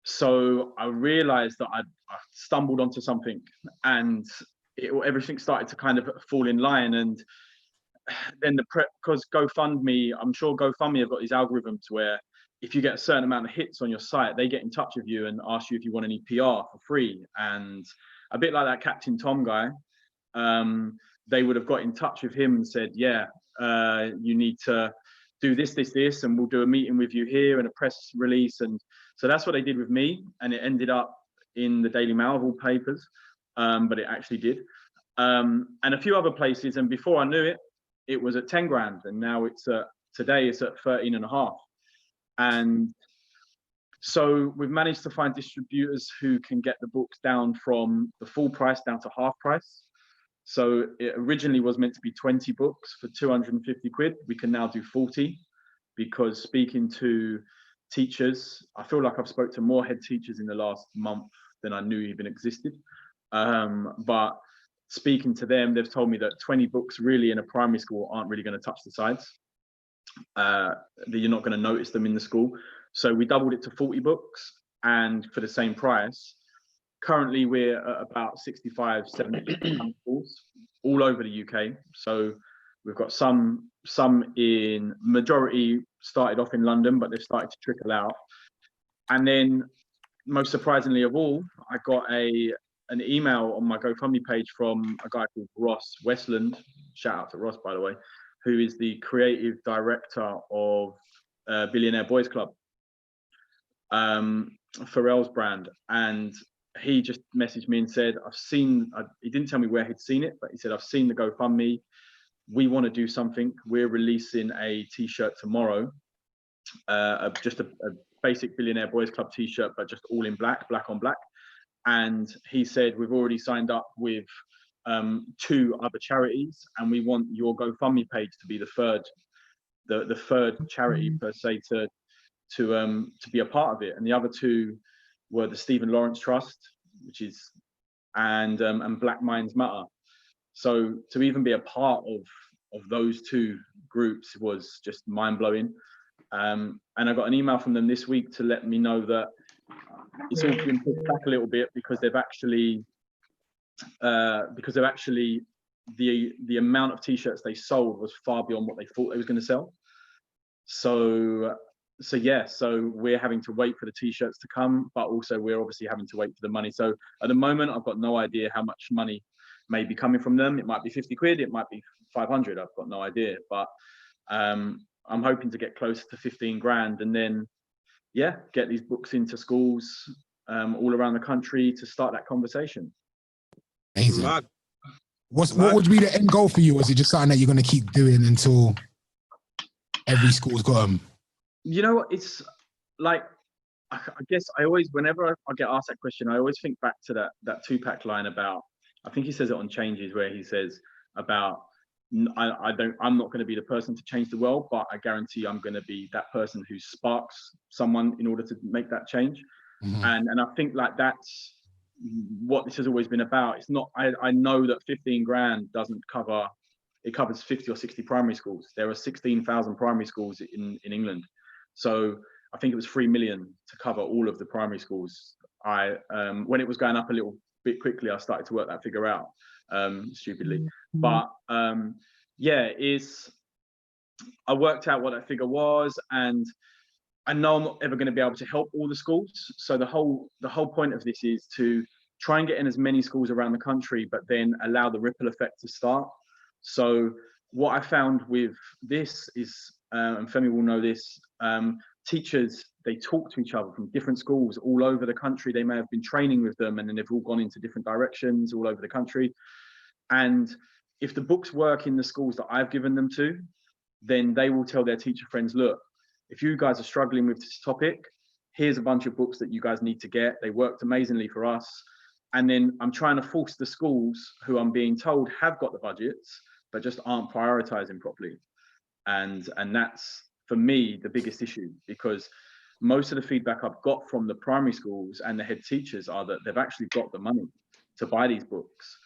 So I realized that I stumbled onto something, and everything started to kind of fall in line. And then because GoFundMe, I'm sure GoFundMe have got these algorithms where if you get a certain amount of hits on your site, they get in touch with you and ask you if you want any PR for free. And a bit like that Captain Tom guy, they would have got in touch with him and said, "Yeah, you need to do this, and we'll do a meeting with you here and a press release." And So that's what they did with me, and it ended up in the Daily Mail of all papers, but it actually did. And a few other places, and before I knew it, it was at 10 grand, and now today it's at 13.5. And so we've managed to find distributors who can get the books down from the full price down to half price. So it originally was meant to be 20 books for 250 quid. We can now do 40, because speaking to teachers, I feel like I've spoke to more head teachers in the last month than I knew even existed. But speaking to them, they've told me that 20 books really in a primary school aren't really going to touch the sides. That you're not going to notice them in the school. So we doubled it to 40 books, and for the same price. Currently, we're at about 65, 70 schools all over the UK. So we've got some in, majority started off in London, but they've started to trickle out. And then, most surprisingly of all, I got an email on my GoFundMe page from a guy called Ross Westland. Shout out to Ross, by the way, who is the creative director of Billionaire Boys Club, Pharrell's brand. And he just messaged me and said, he didn't tell me where he'd seen it, but he said, I've seen the GoFundMe. We want to do something. We're releasing a t-shirt tomorrow, just a basic Billionaire Boys Club t-shirt, but just all in black on black. And he said, we've already signed up with 2 other charities, and we want your GoFundMe page to be the third charity per se to be a part of it. And the other 2 were the Stephen Lawrence Trust, and Black Minds Matter. So to even be a part of those 2 groups was just mind blowing. And I got an email from them this week to let me know that it's all been put back a little bit because they've actually the amount of t-shirts they sold was far beyond what they thought they was going to sell. So we're having to wait for the t-shirts to come, but also we're obviously having to wait for the money. So at the moment, I've got no idea how much money may be coming from them. It might be 50 quid, it might be 500. I've got no idea, but I'm hoping to get closer to 15 grand, and then get these books into schools all around the country to start that conversation. Amazing. Mad. What would be the end goal for you? Or is it just something that you're going to keep doing until every school's got them? You know what? It's like, I guess I always, whenever I get asked that question, I always think back to that Tupac line about, I think he says it on Changes, where he says about, I'm not going to be the person to change the world, but I guarantee I'm going to be that person who sparks someone in order to make that change. Mm-hmm. And I think like that's what this has always been about. It's not, I know that 15 grand doesn't cover, it covers 50 or 60 primary schools. There are 16,000 primary schools in England. So I think it was 3 million to cover all of the primary schools. When it was going up a little bit quickly, I started to work that figure out, stupidly. Mm-hmm. But I worked out what that figure was, and I know I'm not ever going to be able to help all the schools. So the whole point of this is to try and get in as many schools around the country, but then allow the ripple effect to start. So what I found with this is, and Femi will know this, teachers, they talk to each other from different schools all over the country. They may have been training with them, and then they've all gone into different directions all over the country. And if the books work in the schools that I've given them to, then they will tell their teacher friends, look, if you guys are struggling with this topic, here's a bunch of books that you guys need to get. They worked amazingly for us. And then I'm trying to force the schools who I'm being told have got the budgets, but just aren't prioritizing properly. And that's, for me, the biggest issue, because most of the feedback I've got from the primary schools and the head teachers are that they've actually got the money to buy these books.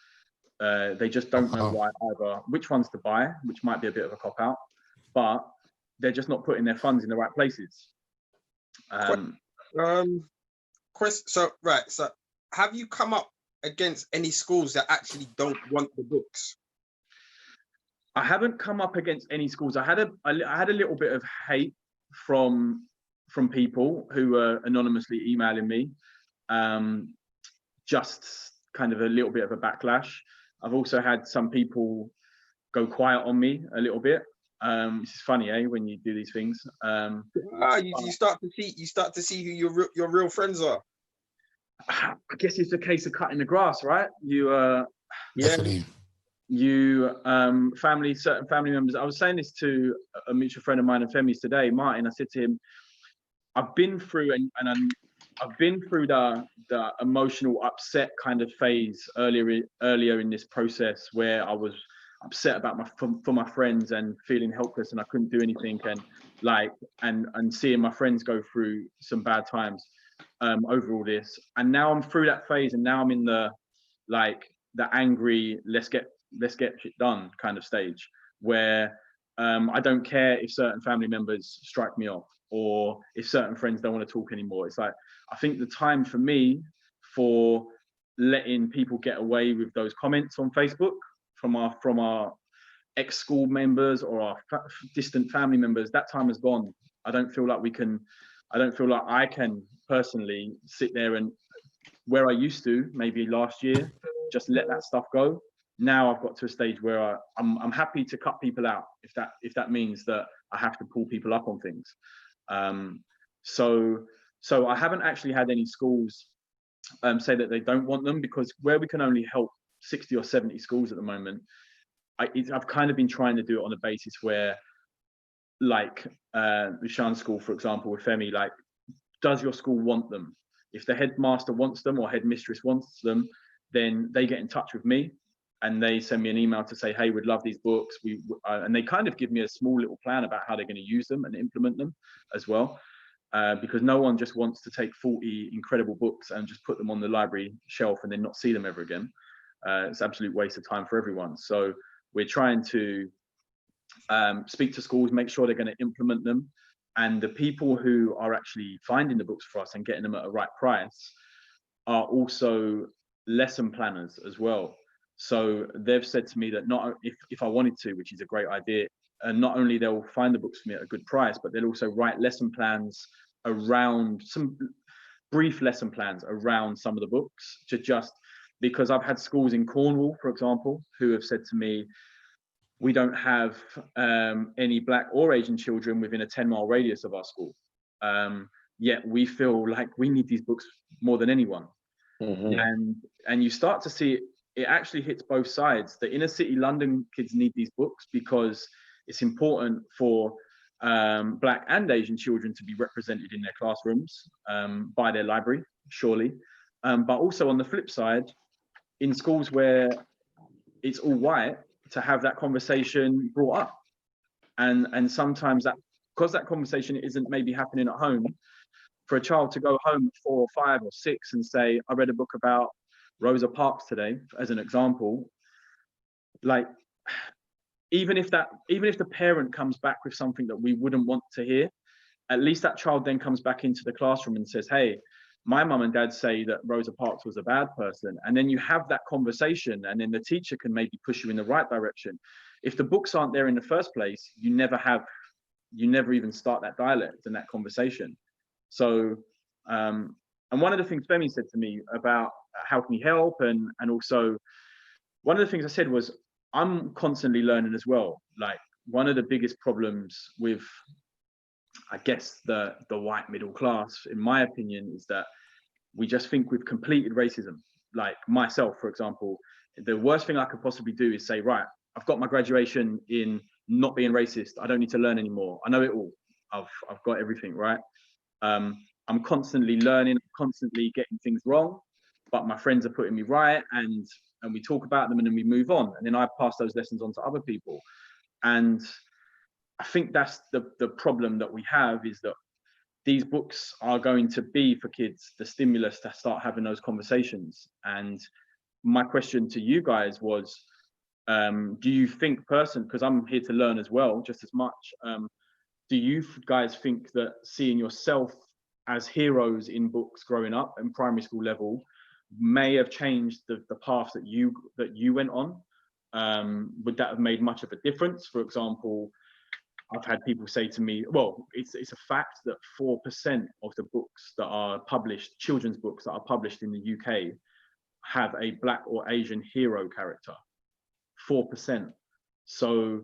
They just don't know which ones to buy, which might be a bit of a cop-out, but they're just not putting their funds in the right places. Chris, so have you come up against any schools that actually don't want the books? I haven't come up against any schools. I had a little bit of hate from people who were anonymously emailing me, just kind of a little bit of a backlash. I've also had some people go quiet on me a little bit. This is funny, when you do these things. You start to see who your real friends are. I guess it's a case of cutting the grass, right? Yeah, Definitely. certain family members. I was saying this to a mutual friend of mine and Femi's today, Martin. I said to him, I've been through I've been through the emotional upset kind of phase earlier in this process, where I was upset about for my friends and feeling helpless and I couldn't do anything, and seeing my friends go through some bad times over all this. And now I'm through that phase, and now I'm in the angry, let's get shit done kind of stage, where I don't care if certain family members strike me off, or if certain friends don't want to talk anymore. It's like, I think the time for me for letting people get away with those comments on Facebook from our ex-school members or our distant family members, that time has gone. I don't feel like I can personally sit there and, where I used to maybe last year, just let that stuff go. Now I've got to a stage where I'm happy to cut people out if that means that I have to pull people up on things. So I haven't actually had any schools say that they don't want them, because where we can only help 60 or 70 schools at the moment, I've kind of been trying to do it on a basis where, like Rishan School, for example, with Femi, like, does your school want them? If the headmaster wants them or headmistress wants them, then they get in touch with me and they send me an email to say, hey, we'd love these books. And they kind of give me a small little plan about how they're going to use them and implement them as well. Because no one just wants to take 40 incredible books and just put them on the library shelf and then not see them ever again. It's an absolute waste of time for everyone. So we're trying to speak to schools, make sure they're going to implement them. And the people who are actually finding the books for us and getting them at a right price are also lesson planners as well. So they've said to me that not if I wanted to, which is a great idea, and not only they'll find the books for me at a good price, but they'll also write lesson plans around, some brief lesson plans around some of the books, because I've had schools in Cornwall, for example, who have said to me, we don't have any Black or Asian children within a 10-mile radius of our school. Yet we feel like we need these books more than anyone. Mm-hmm. And you start to see it actually hits both sides. The inner city London kids need these books because it's important for Black and Asian children to be represented in their classrooms by their library, surely. But also on the flip side, in schools where it's all white, to have that conversation brought up. And sometimes because that conversation isn't maybe happening at home, for a child to go home at 4 or 5 or 6 and say, I read a book about Rosa Parks today, as an example, like, even if the parent comes back with something that we wouldn't want to hear, at least that child then comes back into the classroom and says, hey, my mum and dad say that Rosa Parks was a bad person. And then you have that conversation, and then the teacher can maybe push you in the right direction. If the books aren't there in the first place, you never even start that dialect and that conversation. So, and one of the things Femi said to me about how can he help, and also one of the things I said was, I'm constantly learning as well. Like, one of the biggest problems with, I guess, the white middle class, in my opinion, is that we just think we've completed racism. Like myself, for example, the worst thing I could possibly do is say, right, I've got my graduation in not being racist. I don't need to learn anymore. I know it all. I've got everything, right? I'm constantly learning, constantly getting things wrong, but my friends are putting me right, and we talk about them, and then we move on. And then I pass those lessons on to other people. And I think that's the problem that we have, is that these books are going to be, for kids, the stimulus to start having those conversations. And my question to you guys was, do you think because I'm here to learn as well, just as much, do you guys think that seeing yourself as heroes in books growing up in primary school level may have changed the path that you went on? Would that have made much of a difference? For example, I've had people say to me, well, it's a fact that 4% of the books that are published, children's books that are published in the UK, have a Black or Asian hero character. 4%. So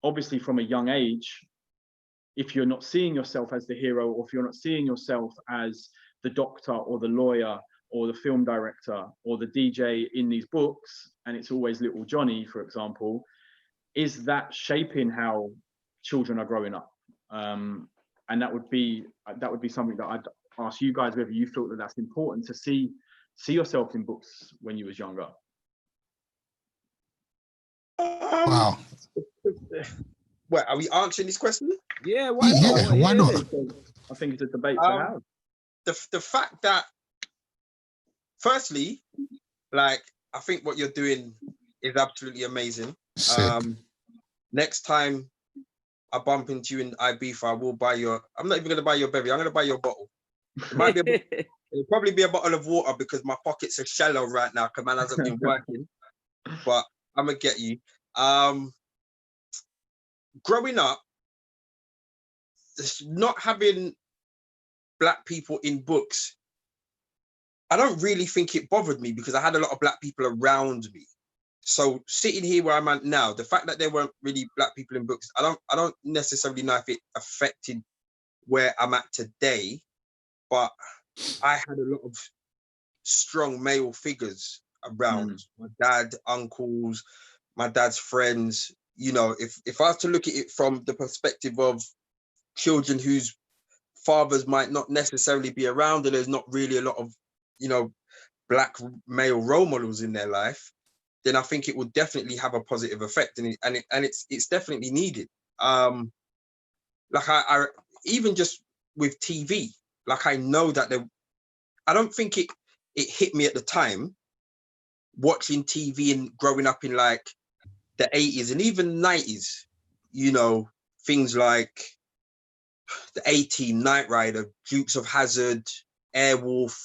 obviously from a young age, if you're not seeing yourself as the hero, or if you're not seeing yourself as the doctor or the lawyer or the film director or the DJ in these books, and it's always little Johnny, for example, is that shaping how children are growing up? And that would be something that I'd ask you guys whether you felt that that's important to see yourself in books when you was younger. Wow. What, are we answering this question? Yeah, why Yeah, not? why not? I think it's a debate to have. The fact that, firstly, like, I think what you're doing is absolutely amazing. Sick. Next time I bump into you in Ibiza, I will buy your, I'm not even going to buy your berry, I'm going to buy your bottle. It might be it'll probably be a bottle of water because my pockets are shallow right now because man hasn't been working, but I'm going to get you. Growing up, not having Black people in books, I don't really think it bothered me because I had a lot of Black people around me. So sitting here where I'm at now, the fact that there weren't really Black people in books, I don't necessarily know if it affected where I'm at today, but I had a lot of strong male figures around. My dad, uncles, my dad's friends. You know, if I was to look at it from the perspective of children whose fathers might not necessarily be around, and there's not really a lot of, you know, Black male role models in their life, then I think it would definitely have a positive effect, and it's definitely needed. Like I even just with TV, like I know that I don't think it hit me at the time watching TV and growing up in like the 80s and even 90s, you know, things like the A-Team, Knight Rider, Dukes of Hazzard, Airwolf.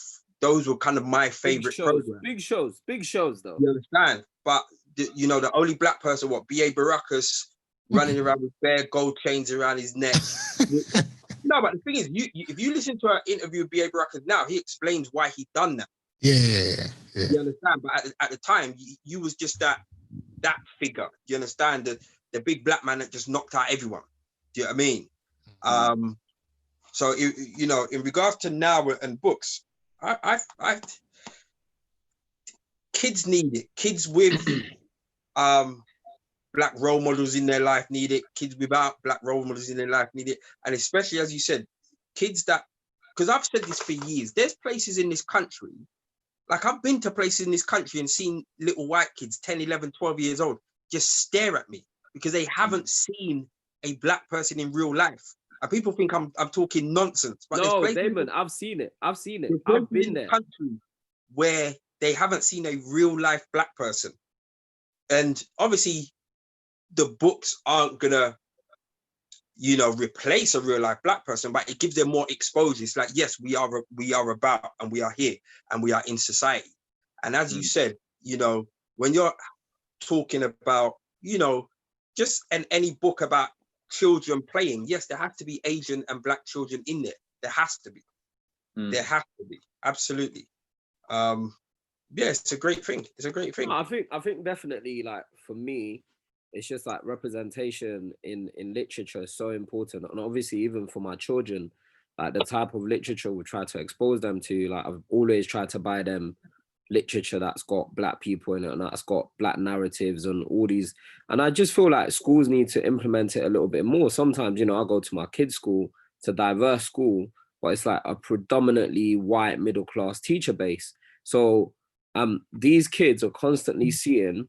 Those were kind of my favorite programs. Big shows though. You understand? But you know, the only Black person, B.A. Baracus, running around with bare gold chains around his neck. No, but the thing is, if you listen to an interview with B.A. Baracus now, he explains why he done that. Yeah. You understand? But at the time, you was just that figure. You understand? The big Black man that just knocked out everyone. Do you know what I mean? So you know, in regards to now and books, I kids need it. Kids with Black role models in their life need it. Kids without Black role models in their life need it. And especially, as you said, kids that, because I've said this for years, there's places in this country, like I've been to places in this country and seen little white kids, 10, 11, 12 years old, just stare at me because they haven't seen a Black person in real life. And people think I'm talking nonsense. But no, Damon, I've seen it. I've been there. Country where they haven't seen a real life Black person. And obviously the books aren't gonna, you know, replace a real life Black person, but it gives them more exposure. It's like, yes, we are about, and we are here, and we are in society. And as you said, you know, when you're talking about, you know, just any book about children playing, yes, there has to be Asian and Black children in there. There has to be. There has to be. Absolutely. Yeah, it's a great thing. It's a great thing. No, I think definitely, like, for me, it's just like representation in literature is so important. And obviously, even for my children, like the type of literature we try to expose them to, like I've always tried to buy them literature that's got Black people in it and that's got Black narratives and all these. And I just feel like schools need to implement it a little bit more. Sometimes, you know, I go to my kids' school, it's a diverse school, but it's like a predominantly white middle class teacher base. So these kids are constantly seeing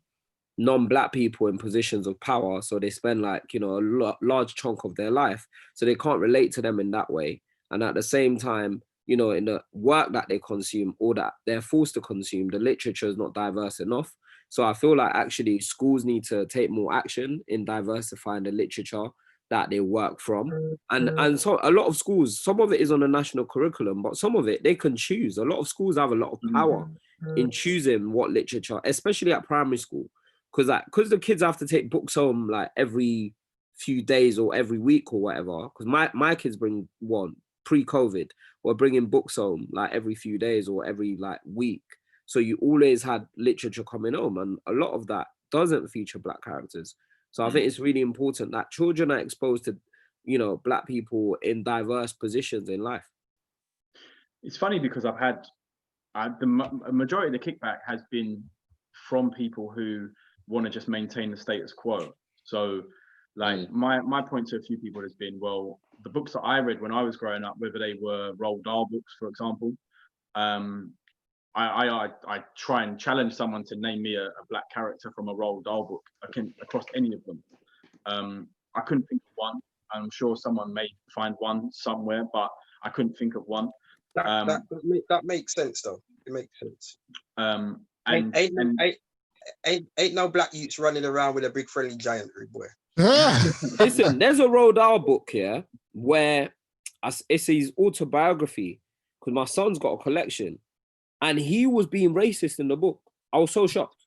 non-Black people in positions of power. So they spend like, you know, a large chunk of their life. So they can't relate to them in that way. And at the same time, you know, in the work that they consume or that they're forced to consume, the literature is not diverse enough. So I feel like actually schools need to take more action in diversifying the literature that they work from. And so a lot of schools, some of it is on a national curriculum, but some of it they can choose. A lot of schools have a lot of power in choosing what literature, especially at primary school. Because the kids have to take books home like every few days or every week or whatever. Because my kids bring one pre-COVID, were bringing books home like every few days or every like week. So you always had literature coming home, and a lot of that doesn't feature Black characters. So I think it's really important that children are exposed to, you know, Black people in diverse positions in life. It's funny because I've had a majority of the kickback has been from people who want to just maintain the status quo. So like my point to a few people has been, well, the books that I read when I was growing up, whether they were Roald Dahl books, for example, I try and challenge someone to name me a Black character from a Roald Dahl book across any of them. I couldn't think of one. I'm sure someone may find one somewhere, but I couldn't think of one. That makes sense though. It makes sense. Ain't no Black youths running around with a big friendly giant, rude boy. Listen, there's a Roald Dahl book here where it's his autobiography, because my son's got a collection, and he was being racist in the book. I was so shocked.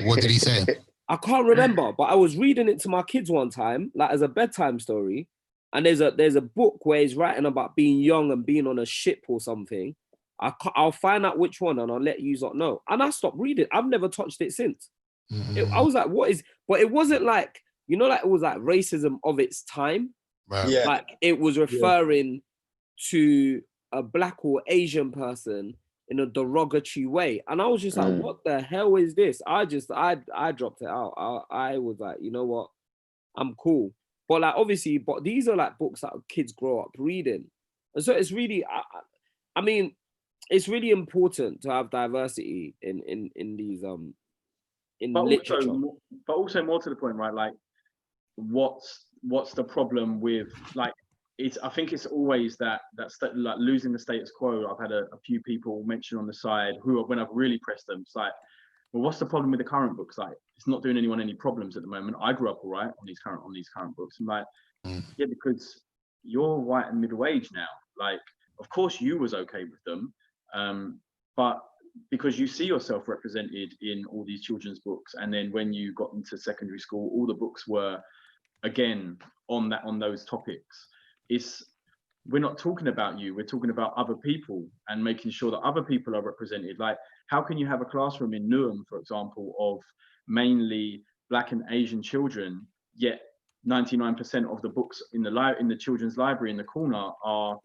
What did he say? I can't remember, but I was reading it to my kids one time, like as a bedtime story. And there's a book where he's writing about being young and being on a ship or something. I'll find out which one and I'll let you not know. And I stopped reading. I've never touched it since. I was like, what is? But it wasn't like, you know, like it was like racism of its time. Right. Yeah. Like it was referring to a Black or Asian person in a derogatory way. And I was just like, what the hell is this? I dropped it out. I was like, you know what? I'm cool. But like, obviously, but these are like books that kids grow up reading. And so it's really, I mean, it's really important to have diversity in these, in literature. But also more to the point, right? Like, what's the problem with, like, I think it's always that like losing the status quo. I've had a few people mention on the side who, when I've really pressed them, it's like, well, what's the problem with the current books? Like, it's not doing anyone any problems at the moment. I grew up all right on these current books. I'm like, yeah, because you're white and middle age now. Like, of course you was okay with them, but because you see yourself represented in all these children's books, and then when you got into secondary school, all the books were again on those topics. We're not talking about you, we're talking about other people and making sure that other people are represented. Like, how can you have a classroom in Newham, for example, of mainly Black and Asian children, yet 99% of the books in the children's library in the corner are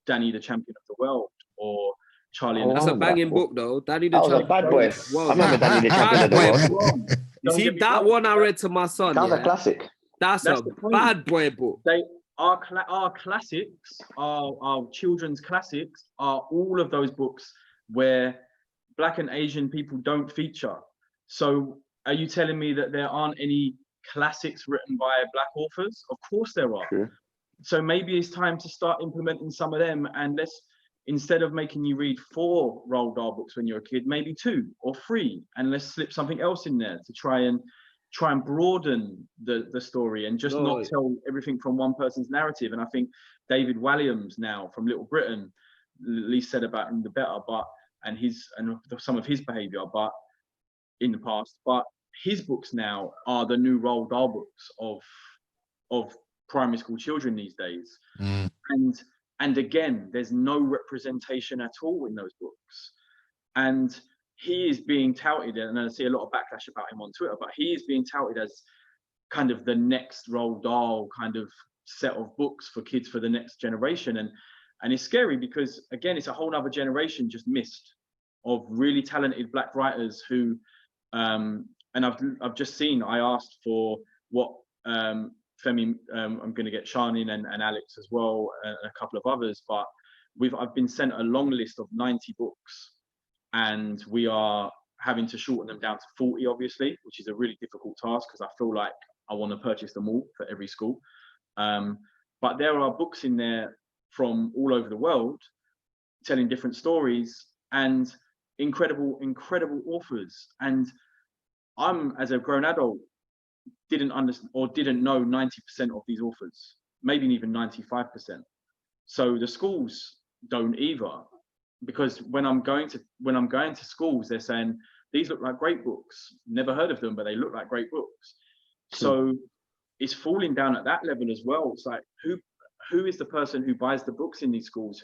Danny the Champion of the World or Charlie. That's a banging book though. Danny the Champion. That was a bad boy. I remember Danny the Champion of the World. You see that one I read to my son. That was a classic. That's a bad boy book. Our classics, our children's classics, are all of those books where Black and Asian people don't feature. So are you telling me that there aren't any classics written by Black authors? Of course there are. Sure. So maybe it's time to start implementing some of them, and instead of making you read 4 Roald Dahl books when you're a kid, maybe 2 or 3, and let's slip something else in there to try and broaden the story and just not tell everything from one person's narrative. And I think David Walliams now from Little Britain, at least said about him the better, and some of his behavior, but in the past, but his books now are the new Roald Dahl books of primary school children these days. And again, there's no representation at all in those books. And he is being touted, and I see a lot of backlash about him on Twitter, but he is being touted as kind of the next Roald Dahl kind of set of books for kids for the next generation. And it's scary because, again, it's a whole other generation just missed of really talented Black writers who, and I've just seen, I asked for what Femi, I'm going to get Sharnin and Alex as well, and a couple of others, but I've been sent a long list of 90 books, and we are having to shorten them down to 40, obviously, which is a really difficult task because I feel like I want to purchase them all for every school. But there are books in there from all over the world telling different stories and incredible authors. And I'm, as a grown adult, didn't understand or didn't know 90% of these authors, maybe even 95%. So the schools don't either, because when I'm going to schools, they're saying these look like great books. Never heard of them, but they look like great books. So it's falling down at that level as well. It's like who is the person who buys the books in these schools?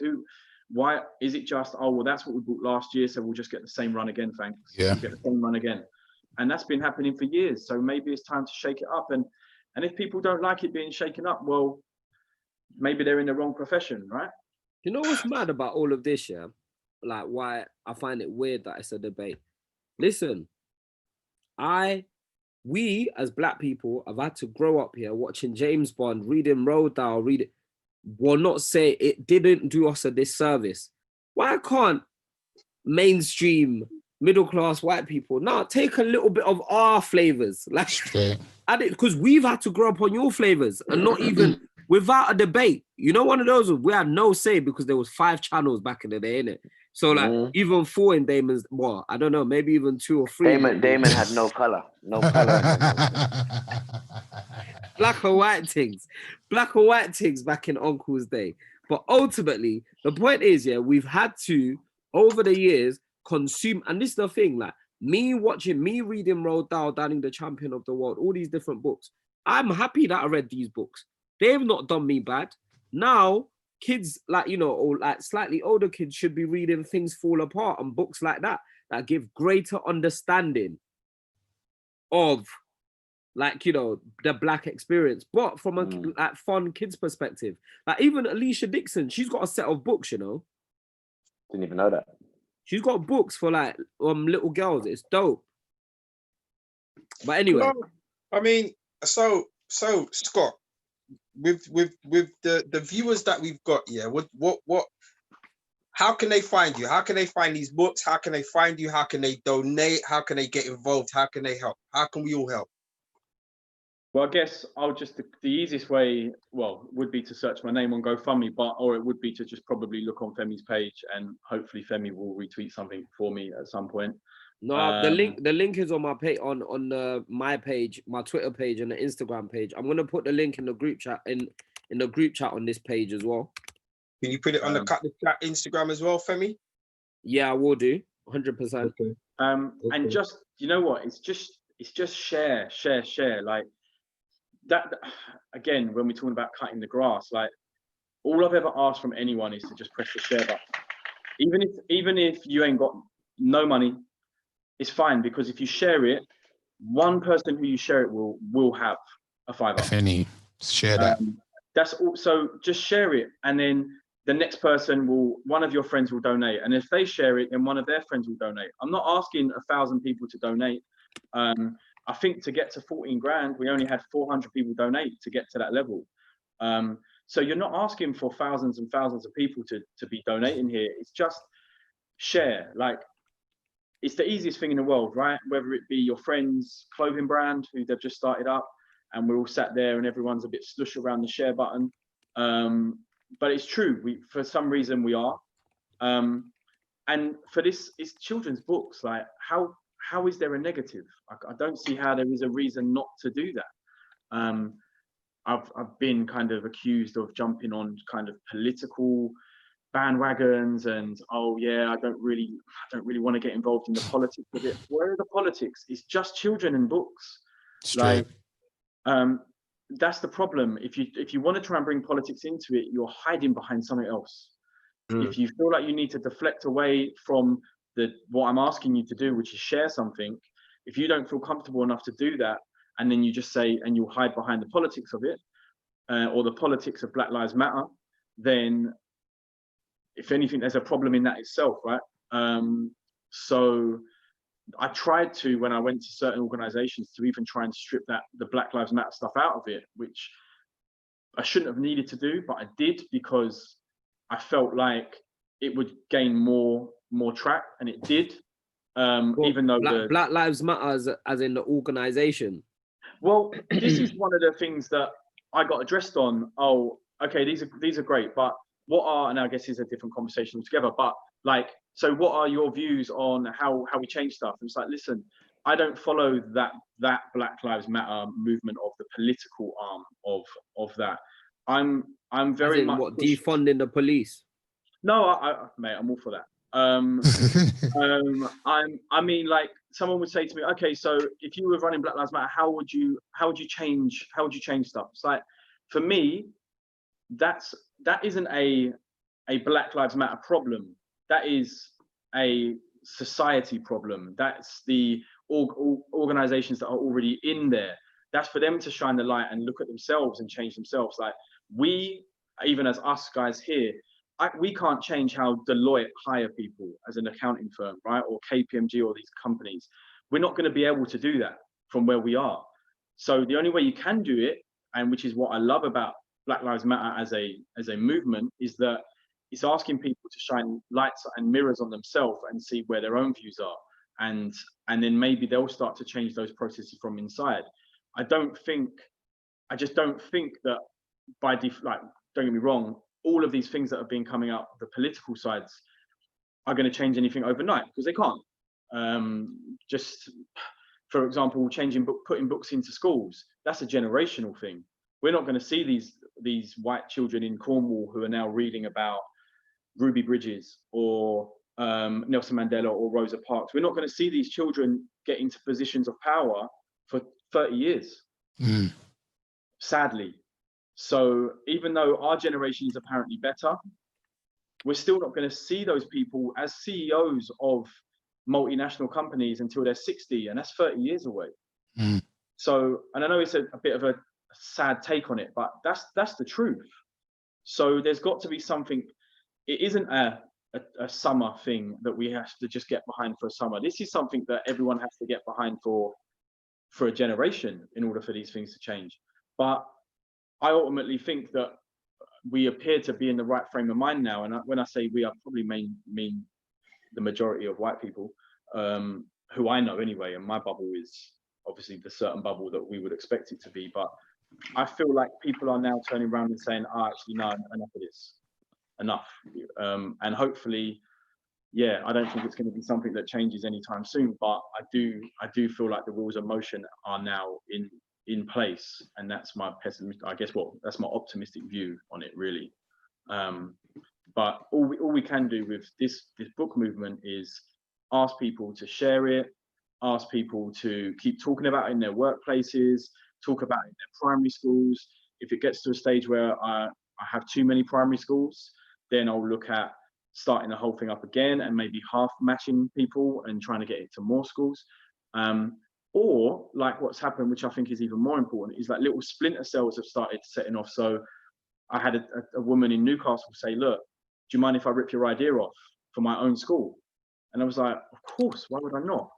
Why is it just, oh well, that's what we bought last year, so we'll just get the same run again, thanks. Yeah. We'll get the same run again. and that's been happening for years. So maybe it's time to shake it up. And if people don't like it being shaken up, well, maybe they're in the wrong profession, right? You know what's mad about all of this, yeah? Like why I find it weird that it's a debate. Listen, we as black people have had to grow up here watching James Bond, reading Roald Dahl, will not say it didn't do us a disservice. Why can't mainstream middle class white people now take a little bit of our flavors, like add it, because we've had to grow up on your flavors and not even without a debate. You know, one of those we had no say because there was 5 channels back in the day, innit? So like even 4 in Damon's, well, I don't know, maybe even 2 or 3. Damon had no color, no color. Black or white things back in Uncle's day. But ultimately, the point is, yeah, we've had to over the years consume, and this is the thing, like me reading Roald Dahl, Danny the Champion of the World, all these different books. I'm happy that I read these books. They've not done me bad. Now, kids like, you know, or like slightly older kids should be reading Things Fall Apart and books like that give greater understanding of, like, you know, the black experience, but from a like fun kids perspective. Like even Alicia Dixon, she's got a set of books, you know. Didn't even know that. She's got books for like little girls. It's dope. But anyway, No, I mean, so Scott, with the viewers that we've got, yeah, what how can they find you? How can they find these books? How can they find you? How can they donate? How can they get involved? How can they help? How can we all help? Well, I guess I'll just, the easiest way, well, would be to search my name on GoFundMe, or it would be to just probably look on Femi's page, and hopefully Femi will retweet something for me at some point. No, the link is on my page, on my page, my Twitter page, and the Instagram page. I'm gonna put the link in the group chat in the group chat on this page as well. Can you put it on the Cut the Chat Instagram as well, Femi? Yeah, I will do 100%. Okay. And just, you know what? It's just share. Like that. Again, when we're talking about cutting the grass, like all I've ever asked from anyone is to just press the share button. Even if you ain't got no money, it's fine, because if you share it, one person who you share it will have a $5. Penny, share that. That's also, just share it, and then the next person one of your friends will donate, and if they share it, then one of their friends will donate. I'm not asking 1,000 people to donate. I think to get to 14 grand, we only had 400 people donate to get to that level. So you're not asking for thousands and thousands of people to be donating here. It's just share. Like, it's the easiest thing in the world, right? Whether it be your friend's clothing brand who they've just started up, and we're all sat there and everyone's a bit slush around the share button. But it's true, for some reason we are. And for this, it's children's books. Like, how is there a negative? I don't see how there is a reason not to do that. I've been kind of accused of jumping on kind of political bandwagons, and oh yeah, I don't really want to get involved in the politics of it. Where are the politics? It's just children and books. Straight. Like, that's the problem. If you want to try and bring politics into it, you're hiding behind something else. If you feel like you need to deflect away from what I'm asking you to do, which is share something, if you don't feel comfortable enough to do that, and then you just say, and you'll hide behind the politics of it, or the politics of Black Lives Matter, then if anything, there's a problem in that itself, right? So I tried to, when I went to certain organizations, to even try and strip the Black Lives Matter stuff out of it, which I shouldn't have needed to do, but I did, because I felt like it would gain more track, and it did. Even though Black Lives Matter as in the organization. Well, this is one of the things that I got addressed on. Oh, okay, these are great, but what are, and I guess it's a different conversation altogether, but like, so what are your views on how we change stuff? And it's like, listen, I don't follow that Black Lives Matter movement of the political arm of that. I'm very much defunding the police. No, mate, I'm all for that. I mean, like, someone would say to me, okay, so if you were running Black Lives Matter, how would you change stuff? It's like, for me, that isn't a Black Lives Matter problem. That is a society problem. That's organizations that are already in there. That's for them to shine the light and look at themselves and change themselves. Like we, even as us guys here, we can't change how Deloitte hire people as an accounting firm, right? Or KPMG or these companies. We're not going to be able to do that from where we are. So the only way you can do it, and which is what I love about Black Lives Matter as a movement, is that it's asking people to shine lights and mirrors on themselves and see where their own views are. And then maybe they'll start to change those processes from inside. I just don't think that like, don't get me wrong, all of these things that have been coming up, the political sides, are going to change anything overnight, because they can't. Just for example, putting books into schools, that's a generational thing. We're not going to see these white children in Cornwall who are now reading about Ruby Bridges or Nelson Mandela or Rosa Parks. We're not going to see these children get into positions of power for 30 years, sadly. So even though our generation is apparently better, we're still not going to see those people as CEOs of multinational companies until they're 60, and that's 30 years away. So, and I know it's a bit of a sad take on it, but that's the truth. So there's got to be something. It isn't a summer thing that we have to just get behind for a summer. This is something that everyone has to get behind for a generation in order for these things to change. But I ultimately think that we appear to be in the right frame of mind now. And when I say we, I probably mean the majority of white people, who I know anyway, and my bubble is obviously the certain bubble that we would expect it to be. But I feel like people are now turning around and saying, actually, no, enough of this, enough. And hopefully, yeah, I don't think it's going to be something that changes anytime soon, but I do feel like the wheels of motion are now in place, and that's my pessimistic, I guess, that's my optimistic view on it, really. But all we can do with this book movement is ask people to share it, ask people to keep talking about it in their workplaces, talk about it in their primary schools. If it gets to a stage where I have too many primary schools, then I'll look at starting the whole thing up again and maybe half matching people and trying to get it to more schools. Or like what's happened, which I think is even more important, is like little splinter cells have started setting off. So I had a woman in Newcastle say, look, do you mind if I rip your idea off for my own school? And I was like, of course, why would I not?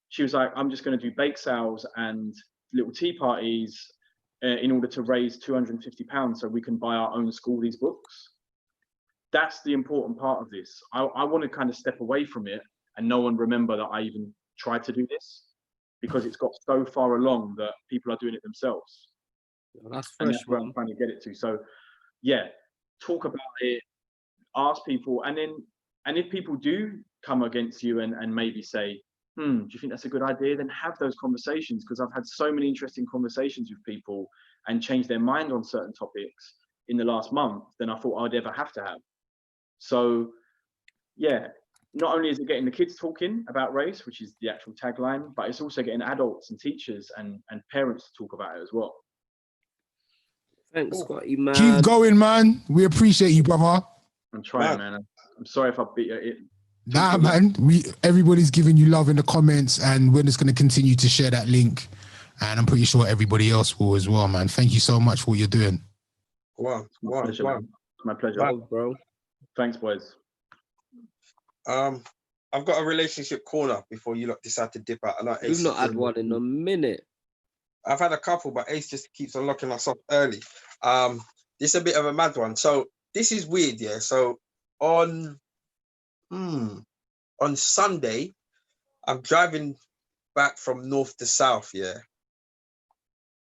She was like, I'm just going to do bake sales and little tea parties in order to raise £250 so we can buy our own school these books. That's the important part of this. I want to kind of step away from it and no one remember that I even tried to do this, because it's got so far along that people are doing it themselves. That's fresh, and that's where I'm trying to get it to. So yeah, talk about it, ask people, and if people do come against you and maybe say, do you think that's a good idea? Then have those conversations, because I've had so many interesting conversations with people and changed their mind on certain topics in the last month than I thought I'd ever have to have. So yeah, not only is it getting the kids talking about race, which is the actual tagline, but it's also getting adults and teachers and parents to talk about it as well. Thanks, Scotty, man. Keep going, man. We appreciate you, brother. I'm trying, man. I'm sorry if I beat it. Nah, man. Everybody's giving you love in the comments, and we're just going to continue to share that link. And I'm pretty sure everybody else will as well, man. Thank you so much for what you're doing. Wow. It's my pleasure, bro. Thanks, boys. I've got a relationship corner before you lot decide to dip out. You've not had one in a minute. I've had a couple, but Ace just keeps on locking us off early. This is a bit of a mad one. So this is weird, yeah. So on Sunday, I'm driving back from north to south, yeah,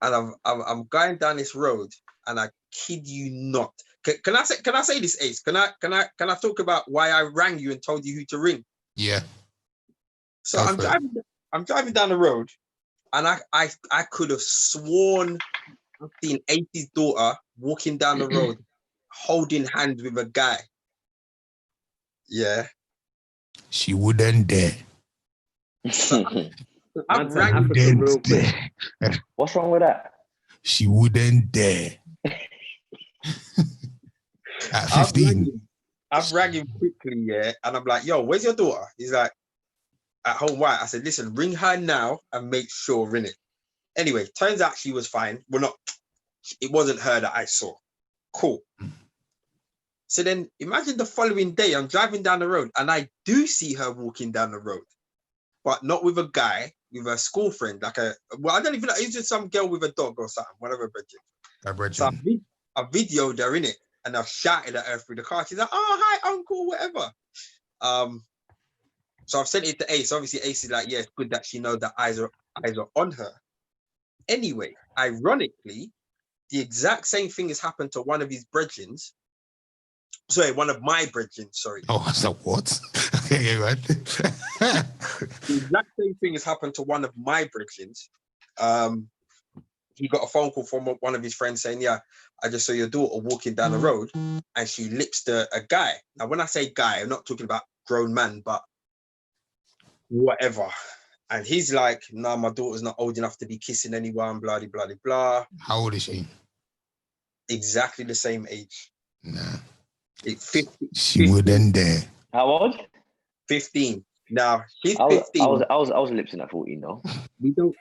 and I'm going down this road, and I kid you not. Can I say this, Ace? Can I talk about why I rang you and told you who to ring? Yeah. So I'm driving down the road, and I could have sworn I've seen 80's daughter walking down the road, holding hands with a guy. Yeah. She wouldn't dare. What's wrong with that? She wouldn't dare. At 15. I've rang him quickly, yeah, and I'm like, yo, where's your daughter? He's like, at home white. I said, listen, ring her now and make sure, ring it. Anyway, turns out she was fine. Well, not, it wasn't her that I saw. Cool. So then imagine the following day, I'm driving down the road and I do see her walking down the road, but not with a guy, with a school friend, like I don't even know, it's just some girl with a dog or something, whatever. So I videoed her in it and I've shouted at her through the car. She's like, oh, hi, uncle, whatever. So I've sent it to Ace. Obviously, Ace is like, yeah, it's good that she knows that eyes are on her. Anyway, ironically, the exact same thing has happened to one of his brethren. Sorry, one of my brethren, sorry. Oh, so what? Okay, right. The exact same thing has happened to one of my brethren. He got a phone call from one of his friends saying, yeah, I just saw your daughter walking down the road and she lips a guy. Now, when I say guy, I'm not talking about grown man, but whatever. And he's like, no, my daughter's not old enough to be kissing anyone, blah, blah, blah, blah. How old is she? Exactly the same age. Nah. She wouldn't dare. How old? 15. Now, she's I 15. was lipsing at 14 though. You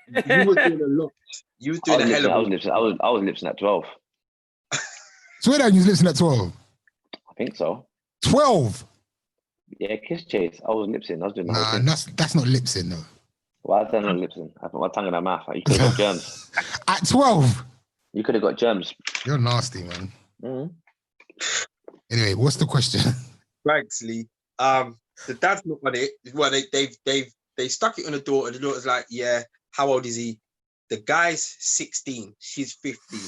were doing a lot. You was doing a hell of a lot. I was lipsing at 12. Swear down, you was lipsing at 12. I think so. 12? Yeah, kiss chase. I was lipsing. I was doing the whole Nah, thing. that's not lipsing though. Well, I don't know lipsing. I put my tongue in my mouth. You could have got germs. At 12? You could have got germs. You're nasty, man. Mm-hmm. Anyway, what's the question? Thanks, Lee. The dad's not on it. Well, they stuck it on the daughter. The daughter's like, yeah, how old is he? The guy's 16. She's 15.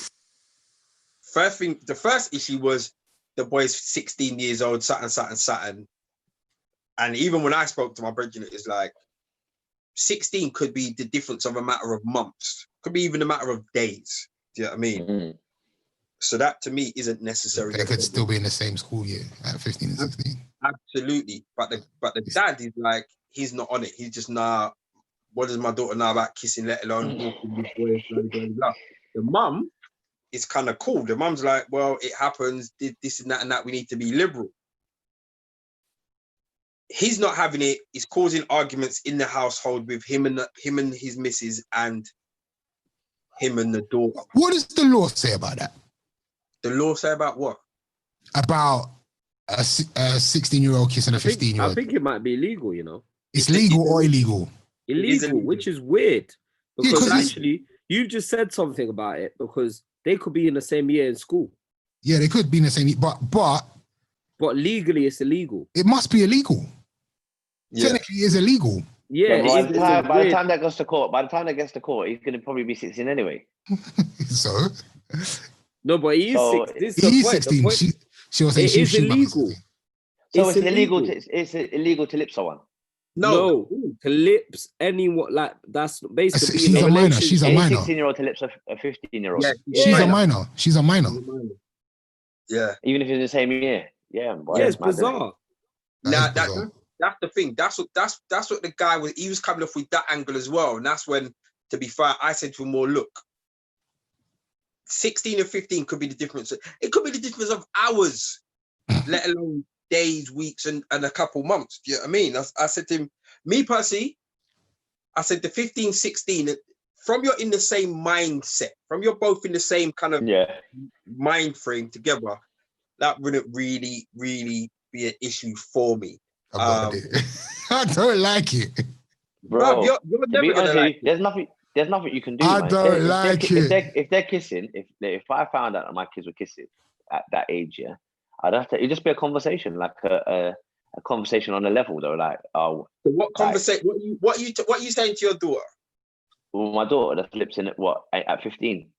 The first issue was the boy's 16 years old, something. And even when I spoke to my brother, it's like 16 could be the difference of a matter of months. Could be even a matter of days. Do you know what I mean? Mm-hmm. So that to me isn't necessary. They could still be in the same school year at 15 and 16. Absolutely. But the dad is like, he's not on it. He's just, nah, what does my daughter know about kissing, let alone walking this way, blah, blah, blah. The mum is kind of cool. The mum's like, well, it happens, this and that, we need to be liberal. He's not having it. It's causing arguments in the household with him and his missus and him and the daughter. What does the law say about that? The law say about what? About a 16-year-old kissing a 15-year-old. I think it might be illegal, you know. It's legal or illegal? Illegal, which is weird. Yeah, Because actually, you've just said something about it because they could be in the same year in school. Yeah, they could be in the same, but legally it's illegal. it must be illegal. Yeah. Technically, it's illegal. Yeah, By the time that gets to court, he's going to probably be 16 anyway. So no, but he is So, 16. This is the he's point. 16. The point She was saying it is illegal. So it's illegal to lip someone. No, to lips anyone, like that's basically She's a minor. She's a Any minor. 16-year-old to lips a 15-year-old. Yeah, She's a minor. She's a minor. Yeah. Even if it's in the same year. Yeah, boy, yeah, it's that's mad, isn't it? bizarre. That Now is bizarre. that's the thing. That's what the guy was. He was coming off with that angle as well, and that's when, to be fair, I said to him, "More look, 16 and 15 could be the difference. It could be the difference of hours, let alone days, weeks, and a couple months. Do you know what I mean?" I said to him, me personally, I said the 15, 16, from you're in the same mindset, from you're both in the same kind of mind frame together, that wouldn't really, really be an issue for me. I don't like it. Bro, you're never gonna like it. There's nothing you can do. I man. don't like it. If they're kissing, if I found out that my kids were kissing at that age, yeah, I'd have to. It'd just be a conversation, like a conversation on a level, though. Like, So what conversation? What are you saying to your daughter? Well, my daughter that flips in at 15.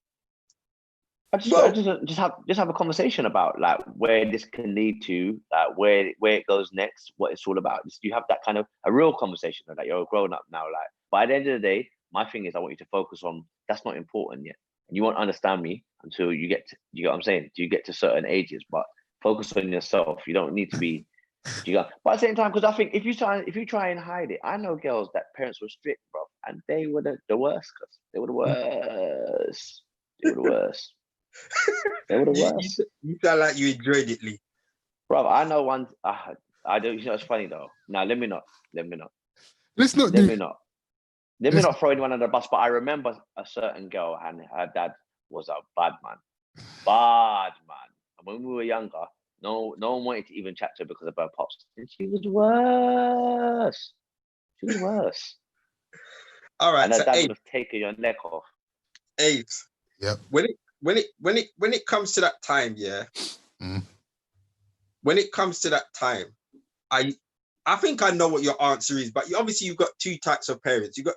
I just have a conversation about like where this can lead to, where it goes next, what it's all about. You have that kind of a real conversation that you're grown up now. Like, but at the end of the day, my thing is I want you to focus on that's not important yet. And you won't understand me until you get to, you know what I'm saying? You get to certain ages, but focus on yourself. You don't need to be. But at the same time, because I think if you try and hide it, I know girls that parents were strict, bro, and they were the worst. Cause they were the worst. They were the worst. They were the worst. You sound like you enjoyed it, Lee. Bro, I know one. I do. You know, it's funny though. Now let me not. Let's not Let do. me not. Let me not throw anyone under the bus, but I remember a certain girl and her dad was a bad man. Bad man. And when we were younger, no one wanted to even chat to her because of her pops. And she was worse. She was worse. All right. And her So dad Abe, would have taken your neck off. Abe, Yep. when it comes to that time, yeah. Mm. When it comes to that time, I think I know what your answer is, but obviously you've got two types of parents. You got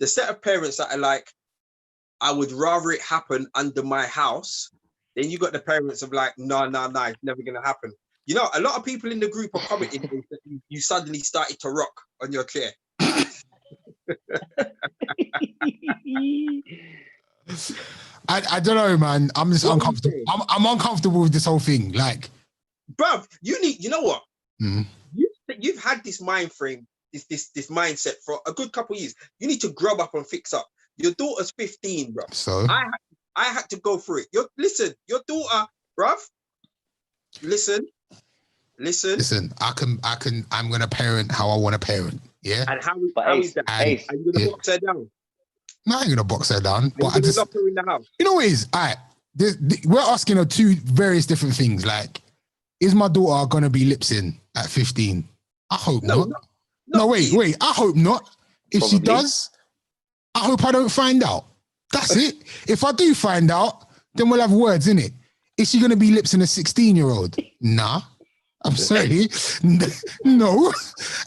the set of parents that are like, I would rather it happen under my house. Then you got the parents of like, no, it's never gonna happen. You know, a lot of people in the group are commenting that you suddenly started to rock on your chair. I don't know, man. I'm just What are you uncomfortable. saying? I'm uncomfortable with this whole thing. Like, Bruv, you know what? mm, You've had this mind frame, this mindset for a good couple of years. You need to grow up and fix up. Your daughter's 15, bro. so I had to go through it. Your daughter, bruv. Listen. I'm gonna parent how I want to parent. Yeah. And But how Ace, is that? Ace, Are you gonna Yeah. box her down? No, I ain't gonna box her down. Are But you I gonna just, lock her in the house? you know what it is? All right. We're asking her two various different things. Like, is my daughter gonna be lipsing at 15? I hope not. No, wait. I hope not. If she Probably. does, I hope I don't find out. That's it. If I do find out, then we'll have words in it. Is she gonna be lipsing a 16-year-old? Nah. I'm sorry. No.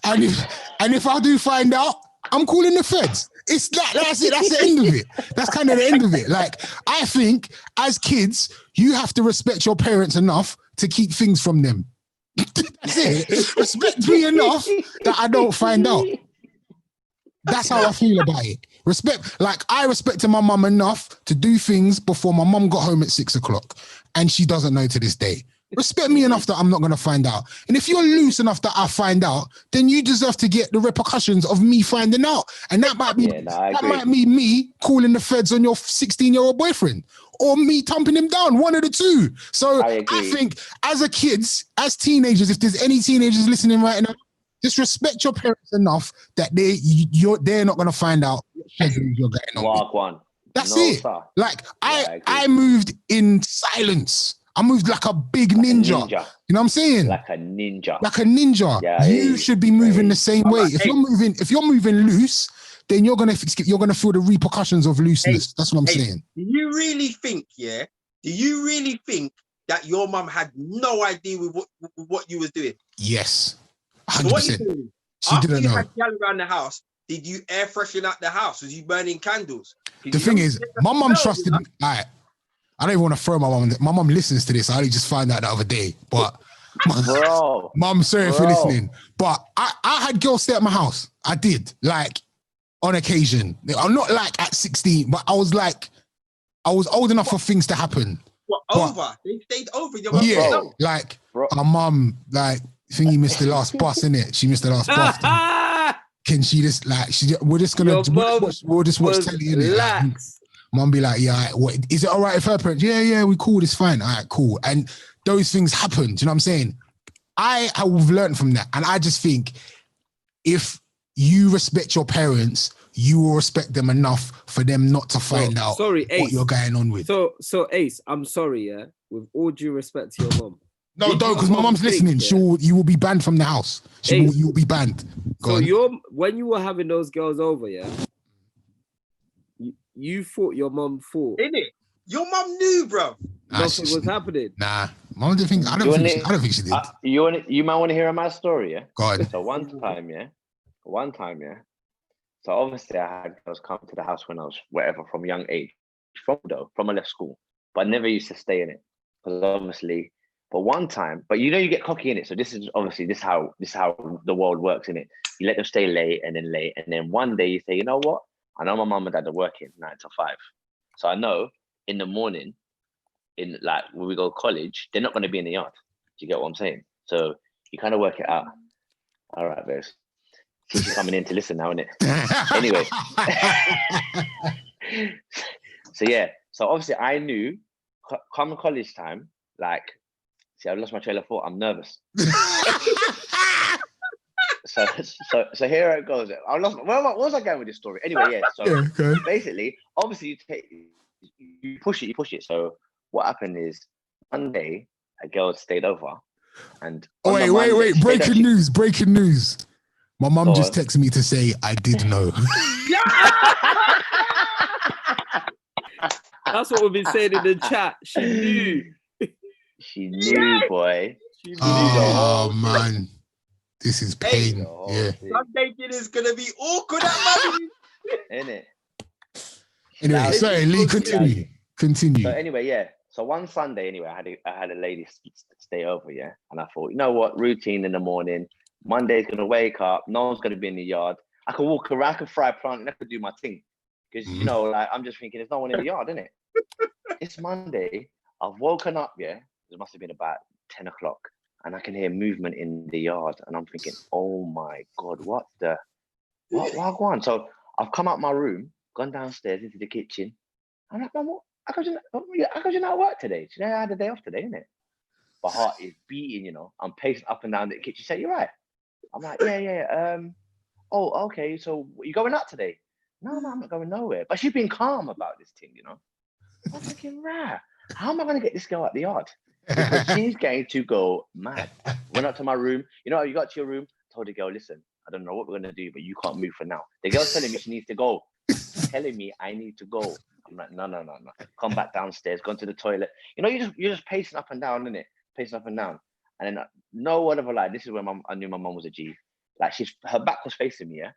And if I do find out, I'm calling the feds. It's that's it. That's the end of it. That's kind of the end of it. Like, I think as kids, you have to respect your parents enough to keep things from them. That's it. Respect me enough that I don't find out. That's how I feel about it. I respected my mum enough to do things before my mum got home at 6 o'clock, and she doesn't know to this day. Respect me enough that I'm not going to find out. And if you're loose enough that I find out, then you deserve to get the repercussions of me finding out. And that might be me calling the feds on your 16-year-old boyfriend, or me thumping him down, one of the two. So I think as teenagers, if there's any teenagers listening right now, just respect your parents enough that they're not going to find out what schedules you're getting on with. That's it. Sir. Like, I moved in silence. I moved like a big ninja. You know what I'm saying? Like a ninja. Yeah, you should be moving the same way. If you're moving loose, then you're gonna feel the repercussions of looseness. That's what I'm saying. Do you really think that your mum had no idea with what you was doing? Yes. 100%. So what you doing? She didn't know. Had gal around the house, did you air freshen out the house? Was you burning candles? The thing is, my mum trusted me. I don't even want to throw my mum. My mum listens to this. I only just found out the other day. But mum, sorry for listening. But I had girls stay at my house. I did, like, on occasion. I'm not like at 16, but I was old enough for things to happen. What, over? They stayed over. Yeah, like, our mum, like, thingy missed the last bus, innit? She missed the last bus. Can she just, like, we're just gonna we'll just watch telly, innit? Like, mum be like, yeah, what, is it all right if her parents? Yeah, we cool, it's fine. All right, cool. And those things happen. Do you know what I'm saying? I have learned from that. And I just think if you respect your parents, you will respect them enough for them not to find out what you're going on with. So Ace, I'm sorry, yeah, with all due respect to your mum. No, don't, because my mum's listening. You will be banned from the house. You will be banned. When you were having those girls over, yeah, you thought your mum thought. Innit? Your mum knew, bro. Nothing was happening. Nah, mum didn't think. I don't think she did. You might want to hear a mad story, yeah. Go on. So one time, yeah. So obviously, I had girls come to the house when I was whatever from young age, from I left school, but I never used to stay in it because obviously. But one time, you get cocky in it. So this is how the world works, in it. You let them stay late, and then one day you say, you know what? I know my mum and dad are working 9 to 5, so I know in the morning, in like when we go to college, they're not going to be in the yard. Do you get what I'm saying? So you kind of work it out. All right, Bears. She's coming in to listen now, innit? Anyway, so obviously I knew come college time, like. See, I lost my trail of thought. I'm nervous. so here it goes. I lost. Where was I going with this story? Anyway, yeah. So Yeah, okay. basically, obviously, you push it. So what happened is one day a girl stayed over, and Oh, on the wait. Monday- she stayed up- Breaking news. My mum Go just on. texted me to say I did know. That's what we've been saying in the chat. She knew. She knew, boy. She knew. Oh whole man, this is Hey, pain. The whole Yeah. thing, Sunday dinner's gonna be awkward at money. innit? Anyway, Now, sorry, Lee, now- continue. So Continue. anyway, yeah. So one Sunday, anyway, I had a lady stay over, yeah. And I thought, you know what, routine in the morning. Monday's gonna wake up. No one's gonna be in the yard. I could walk around, I could fry a plant, and I could do my thing. Because you know, like I'm just thinking, there's no one in the yard, innit? It's Monday. I've woken up, yeah. It must have been about 10 o'clock, and I can hear movement in the yard, and I'm thinking, oh my god, what go on? So I've come out my room, gone downstairs into the kitchen. I'm like, Mum, how come you not at work today? Today I had a day off today, innit? My heart is beating, you know. I'm pacing up and down the kitchen. She said, "You're right." I'm like, yeah. Oh, okay. So you going out today? No, I'm not going nowhere. But she's been calm about this thing, you know. I'm thinking, right, how am I going to get this girl out the yard? Because she's going to go mad. Went up to my room. You know, you got to your room, told the girl, listen, I don't know what we're going to do, but you can't move for now. The girl's telling me she needs to go. Telling me I need to go. I'm like, no. Come back downstairs, gone to the toilet. You know, you're just pacing up and down, innit? Pacing up and down. And then no word of a lie, this is when I knew my mum was a G. Like her back was facing me, yeah?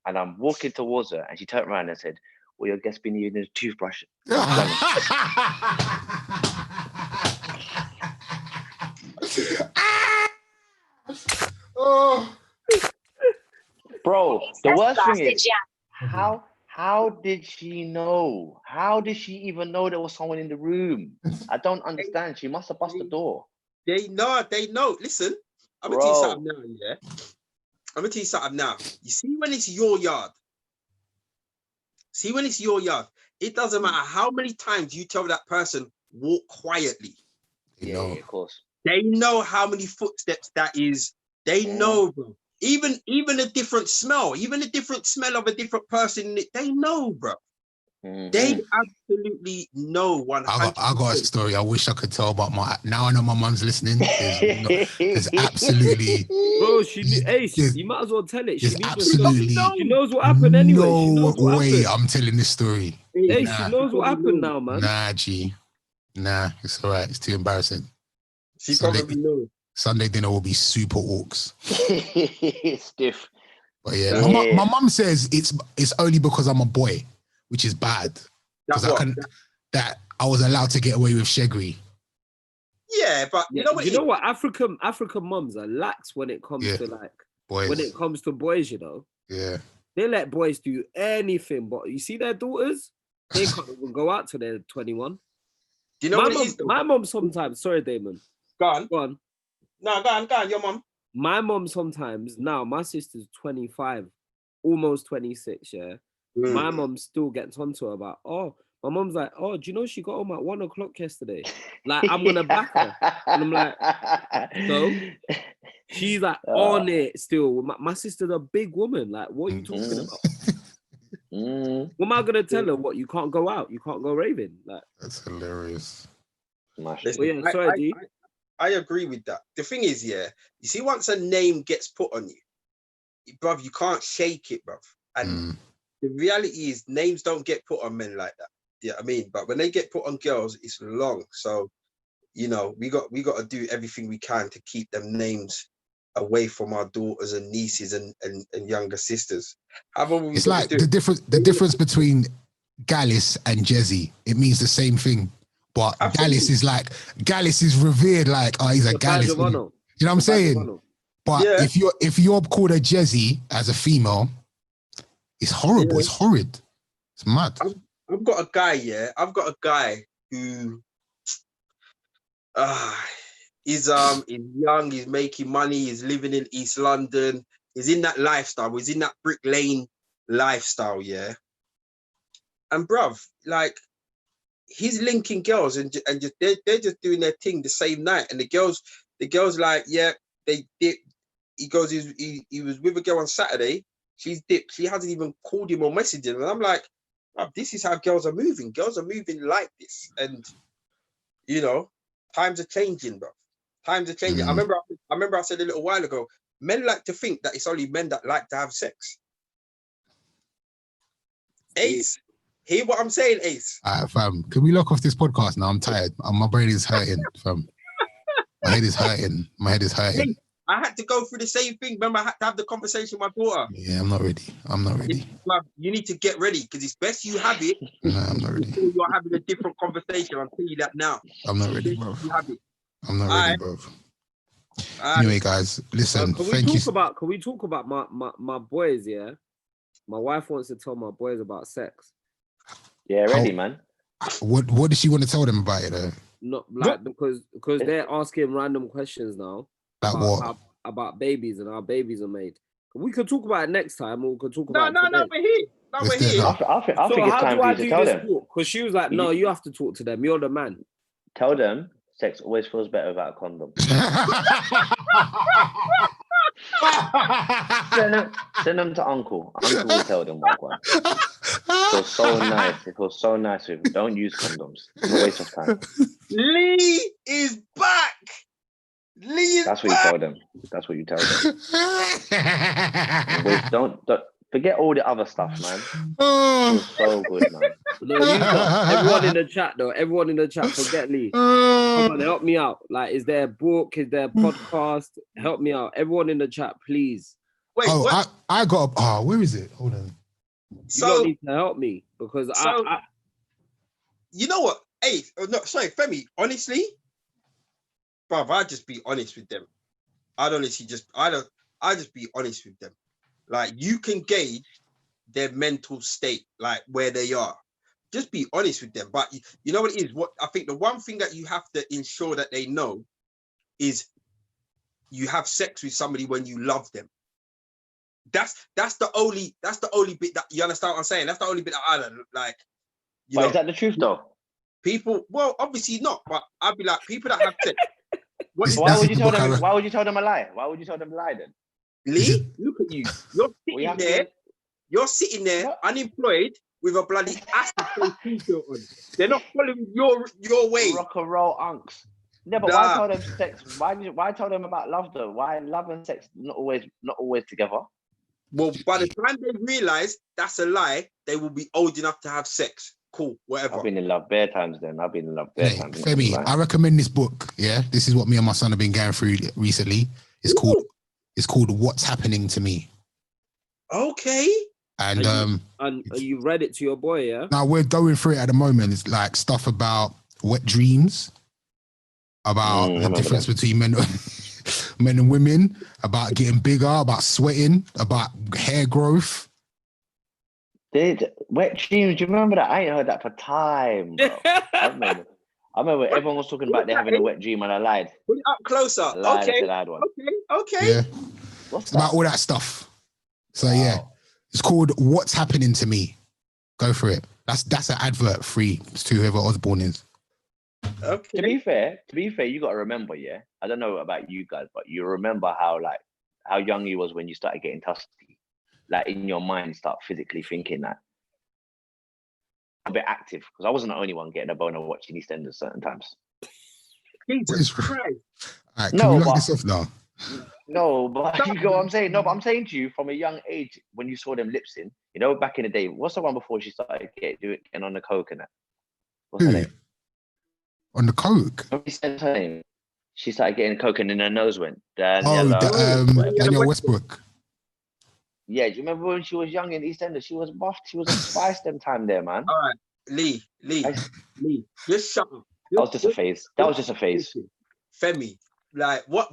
And I'm walking towards her, and she turned around and said, well, your guest been using a toothbrush. Oh. Bro, the That's worst thing sausage, is, yeah. how did she know? How did she even know there was someone in the room? I don't understand. She must have bust the door. They know. Listen, I'm gonna tell you something now, yeah. I'm gonna tell you something now. You see, when it's your yard, it doesn't matter how many times you tell that person walk quietly. Yeah, of course. They know how many footsteps that is. They know, bro. Even a different smell, of a different person, they know, bro. They absolutely know 100%. I got a story I wish I could tell about now I know my mum's listening. There's absolutely... Bro, she knew. Ace, you might as well tell it. She There's knew absolutely... She knows what happened anyway. She knows what No way happened. I'm telling this story. Hey, she knows what happened now, man. Nah, G. Nah, it's all right. It's too embarrassing. She probably knows. Sunday dinner will be super orcs. Stiff. But yeah, my mum says it's only because I'm a boy, which is bad. Because that I was allowed to get away with sheggery. Yeah, but you know what? African mums are lax when it comes to like boys. When it comes to boys, you know. Yeah. They let boys do anything, but you see their daughters, they can't even go out till they're 21. Do you know what it is? My mom sometimes, sorry, Damon. Go on. No, go on, your mom. My mom sometimes, now my sister's 25, almost 26, yeah. My mom still gets onto her about, my mom's like, do you know she got home at 1 o'clock yesterday? Like, I'm gonna back her. And I'm like, so she's like on it still. My sister's a big woman. Like, what are you talking about? What am I gonna tell her? What, you can't go out, you can't go raving? Like, that's hilarious. Listen, sorry, I agree with that. The thing is, yeah, you see, once a name gets put on you, bruv, you can't shake it, bruv. And the reality is, names don't get put on men like that. Yeah, I mean, but when they get put on girls, it's long. So, you know, we got to do everything we can to keep them names away from our daughters and nieces and younger sisters. It's like the difference between Gallus and Jezzy. It means the same thing. But Gallus is revered like, he's a Gallus. You know what I'm saying? But if you're called a Jezzy as a female, it's horrible. Yeah. It's horrid. It's mad. I've got a guy who is young, he's making money, he's living in East London, he's in that lifestyle, he's in that Brick Lane lifestyle, yeah. And bruv, like, he's linking girls and just they're just doing their thing the same night, and the girls like, yeah, he goes, he was with a girl on Saturday. She's dipped. She hasn't even called him or messaged him. And I'm like, oh, this is how girls are moving. Girls are moving like this. And, you know, times are changing, bro. Times are changing. I remember I said a little while ago, men like to think that it's only men that like to have sex. Ace, hear what I'm saying, Ace? All right, fam. Can we lock off this podcast now? I'm tired. My brain is hurting, fam. My head is hurting. My head is hurting. I had to go through the same thing. Remember, I had to have the conversation with my daughter. Yeah, I'm not ready. I'm not ready. You need to get ready because it's best you have it. No, I'm not ready. Before you're having a different conversation. I'll tell you that now. I'm not ready, bro. You have it. I'm not ready, bro. Alright. Anyway, guys, listen. Can we talk about my boys? Yeah, my wife wants to tell my boys about sex. Yeah, ready, man. What does she want to tell them about it? Though? Not like because they're asking random questions now. Like what? About babies and how babies are made. We could talk about it next time, or we could talk about No, we're here. No, we're here. I think it's time for you to tell them. Because she was like, no, you have to talk to them. You're the man. Tell them sex always feels better without a condom. Send them to Uncle. Uncle will tell them one. It feels so nice. It feels so nice with them. Don't use condoms. It's a waste of time. Lee is back. Lee is That's what back. you tell them. That's what you tell them. Wait, don't forget all the other stuff, man. It's so good, man. No, everyone in the chat though. Everyone in the chat, forget Lee. Come on, help me out. Like, is there a book? Is there a podcast? Help me out. Everyone in the chat, please. Wait, what? I got. Where is it? Hold on. You don't need to help me because I you know what? Hey, no, sorry, Femi. Honestly, bruv, I just be honest with them. I just be honest with them. Like, you can gauge their mental state, like where they are. Just be honest with them. But you know what it is? What I think the one thing that you have to ensure that they know is you have sex with somebody when you love them. That's the only bit that you understand what I'm saying. That's the only bit that I don't like. But is that the truth though? People, well, obviously not. But I'd be like, people that have sex. Why would you tell them? Why would you tell them a lie? Why would you tell them a lie then? Lee, look at you. You're sitting there unemployed with a bloody acid t-shirt on. They're not following your way. Rock and roll unks. Yeah, but why tell them sex? Why tell them about love though? Why love and sex not always together? Well, by the time they realize that's a lie, they will be old enough to have sex. Cool, whatever. I've been in love bare times then. I've been in love bare times. Femi, I recommend this book. Yeah, this is what me and my son have been going through recently. It's called What's Happening to Me. Okay. And you read it to your boy, yeah? Now we're going through it at the moment. It's like stuff about wet dreams, about the difference between men and women, about getting bigger, about sweating, about hair growth. Wet dreams, do you remember that? I ain't heard that for time, bro. I remember everyone was talking about they having a wet dream and I lied. Put it up closer. Okay. Yeah. It's about all that stuff. So yeah, it's called What's Happening to Me. Go for it. That's an advert free to whoever Osborne is. Okay. To be fair, you got to remember, yeah. I don't know about you guys, but you remember how young you was when you started getting tusky. Like in your mind, start physically thinking that. A bit active because I wasn't the only one getting a boner watching EastEnders certain times. Jesus Christ. All right, can we lock this off now? No, but you know what I'm saying? No, but I'm saying to you from a young age when you saw them lips in, you know, back in the day, what's the one before she started getting on the coke and that? What's her name? On the coke? She said her name. She started getting coke and then her nose went. Danielle Westbrook. Yeah, do you remember when she was young in EastEnders? She was buffed. She was a spice them time there, man. All right, Lee, just shut up. That was just a phase. That was just a phase. Femi, like what?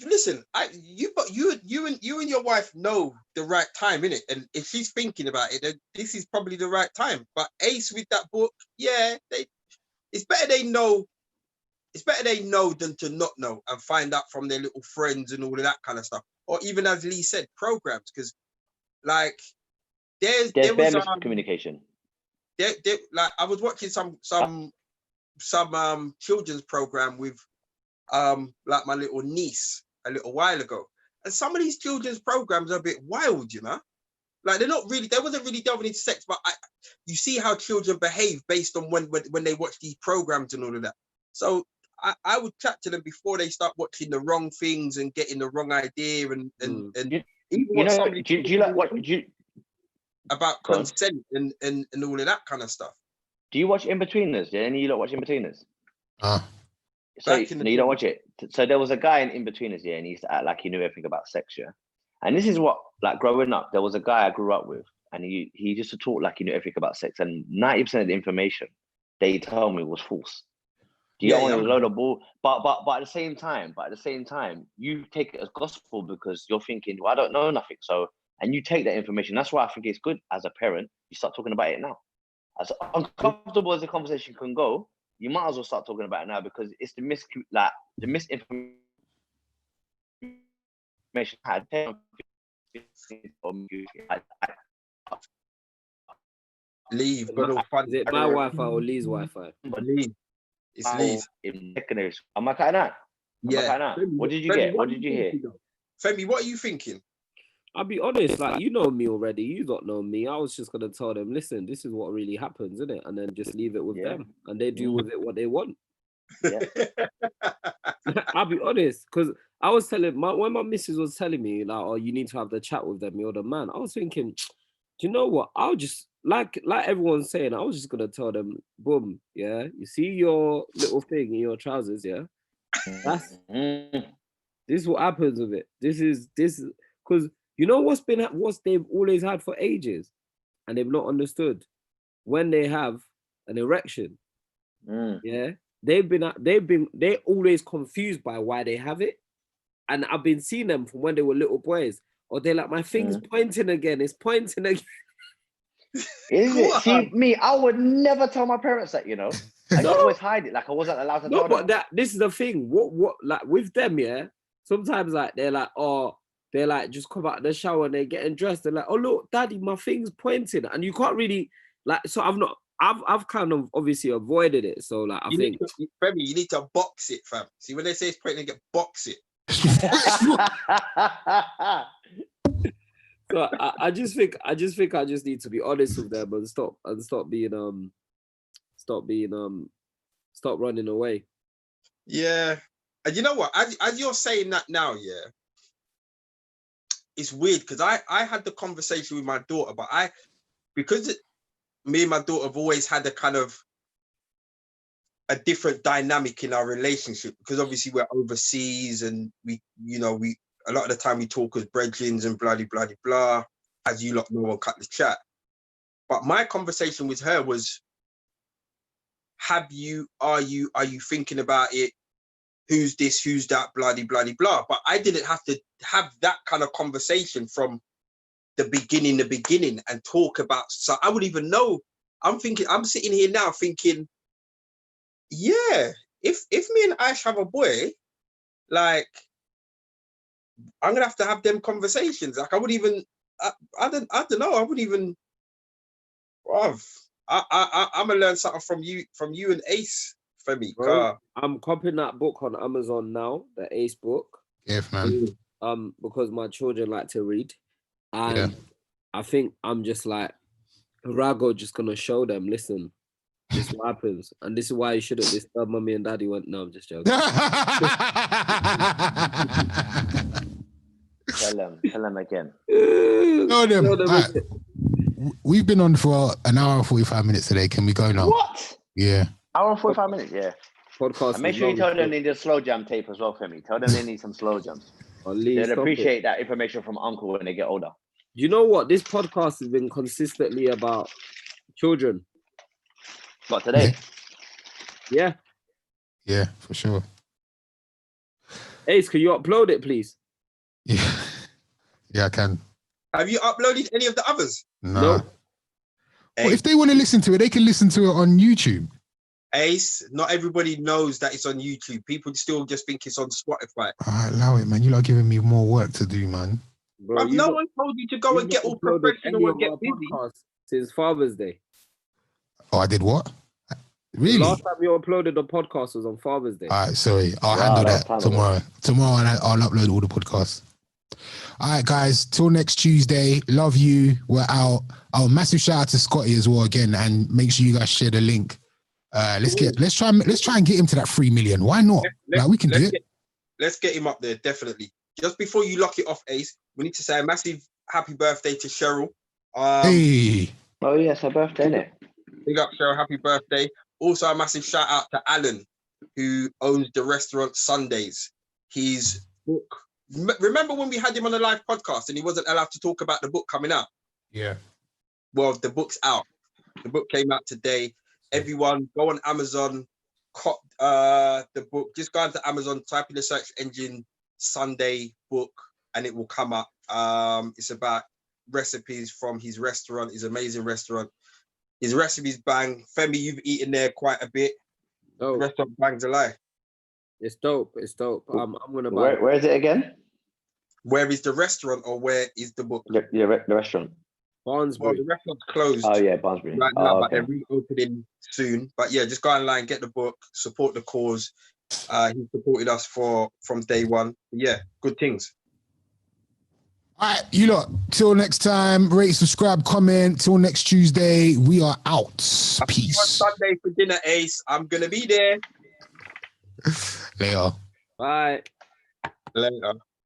Listen, you and your wife know the right time, innit? And if she's thinking about it, then this is probably the right time. But Ace with that book, yeah, it's better they know. It's better they know than to not know and find out from their little friends and all of that kind of stuff. Or even as Lee said, programs, because like there was communication. Like I was watching some children's program with like my little niece, a little while ago. And some of these children's programs are a bit wild, you know? Like they wasn't really delving into sex, but you see how children behave based on when they watch these programs and all of that. So I would chat to them before they start watching the wrong things and getting the wrong idea and about consent and all of that kind of stuff. Do you watch In-Betweeners? Yeah, any of you lot watch In-Betweeners? So you don't watch it. So there was a guy in In-Betweeners, yeah, and he used to act like he knew everything about sex, yeah. And this is what, like growing up, there was a guy I grew up with, and he used to talk like he knew everything about sex, and 90% of the information they told me was false. Do you want a load of bull? But at the same time, you take it as gospel because you're thinking, well, I don't know nothing. So, and you take that information. That's why I think it's good as a parent. You start talking about it now. As uncomfortable as the conversation can go, you might as well start talking about it now because it's the misinformation had. Leave. Is it my Wi-Fi or Lee's Wi-Fi? Leave. It's Lee's. In secondary school. Am I cutting out? Yeah. What did you get? What did you hear? Femi, what are you thinking? I'll be honest, like you know me already. You don't know me. I was just gonna tell them, listen, this is what really happens, isn't it? And then just leave it with them, and they do with it what they want. Yeah. I'll be honest, because I was telling when my missus was telling me like, oh, you need to have the chat with them, you're the man. I was thinking, do you know what? I'll just like everyone's saying, I was just gonna tell them, boom, yeah. You see your little thing in your trousers, yeah. That's this is what happens with it. This is because. You know what they've always had for ages, and they've not understood when they have an erection. Yeah, they're always confused by why they have it, and I've been seeing them from when they were little boys, or they're like, my thing's pointing again. It's pointing again. Is it? See me, I would never tell my parents that. You know, I always hide it. Like I wasn't allowed to tell them. But this is the thing. What like with them? Yeah, sometimes like they're like, oh. They're like, just come out of the shower and they're getting dressed. They're like, oh, look, daddy, my thing's pointing. And you can't really, like, so I've kind of obviously avoided it. So, like, Femi, you need to box it, fam. See, when they say it's pointing, get box it. So I just think I just need to be honest with them and stop running away. Yeah. And you know what? As you're saying that now, yeah. It's weird because I had the conversation with my daughter, but me and my daughter have always had a kind of a different dynamic in our relationship because obviously we're overseas and we a lot of the time we talk as brethrens and blah, blah, blah, blah, as you lot know on Cut the Chat. But my conversation with her was, are you thinking about it? Who's this, who's that, blah, blah, blah. But I didn't have to have that kind of conversation from the beginning and talk about, so I would even know. I'm sitting here now thinking, yeah, if me and Ash have a boy, like, I'm gonna have to have them conversations. Like I don't know, I wouldn't even, I'm gonna learn something from you and Ace. For me, I'm copying that book on Amazon now, the Ace book. Yes, man. Because my children like to read, and I think I'm just like Rago, just gonna show them. Listen, this is what happens, and this is why you shouldn't disturb mommy and daddy. No, I'm just joking. Tell them again. Tell them. We've been on for an hour and 45 minutes today. Can we go now? What? Yeah. Hour and 45 minutes, yeah. Podcast. And make sure you tell them they need a slow jam tape as well, Femi. Tell them they need some slow jams. They'd appreciate that information from Uncle when they get older. You know what? This podcast has been consistently about children. What, today? Yeah. Yeah, for sure. Ace, can you upload it, please? Yeah. Yeah, I can. Have you uploaded any of the others? No. Nope. Well, if they want to listen to it, they can listen to it on YouTube. Ace, not everybody knows that it's on YouTube. People still just think it's on Spotify. Allow it, man. You're not giving me more work to do, man. Bro, no one told you to go and get all professional and get busy. Since Father's Day. Oh, I did what? Really? Last time you uploaded the podcast was on Father's Day. All right, sorry. I'll Wow, handle that was that time ago. tomorrow. Tomorrow I'll upload all the podcasts. All right, guys. Till next Tuesday. Love you. We're out. Oh, massive shout out to Scotty as well again, and make sure you guys share the link. Let's try and get him to that 3 million. Why not? Like we can do it. Let's get him up there, definitely. Just before you lock it off, Ace, we need to say a massive happy birthday to Cheryl. Hey, Oh yes, her birthday, innit? Big up, Cheryl. Happy birthday. Also, a massive shout out to Alan, who owns the restaurant Sundays. His book. Remember when we had him on a live podcast and he wasn't allowed to talk about the book coming out? yeah. Well, the book's out. The book came out today. Everyone, go on Amazon, the book. Just go into Amazon, type in the search engine Sunday book, and it will come up. It's about recipes from his restaurant, his amazing restaurant. His recipes bang. Femi, you've eaten there quite a bit. The Dope. restaurant bangs a lie. It's dope. It's dope. I'm gonna buy. Where is it again? Where is the restaurant or where is the book? The restaurant. Well, Barnsbury. the restaurant's closed Oh yeah, Barnsbury. right now, Oh, but they're okay. reopening soon. But yeah, just go online, get the book, support the cause. He supported us from day one. Yeah, good things. All right, you lot. Till next time. Rate, subscribe, comment. Till next Tuesday. We are out. On Peace. Sunday for dinner, Ace. I'm gonna be there. Later. Bye. Later.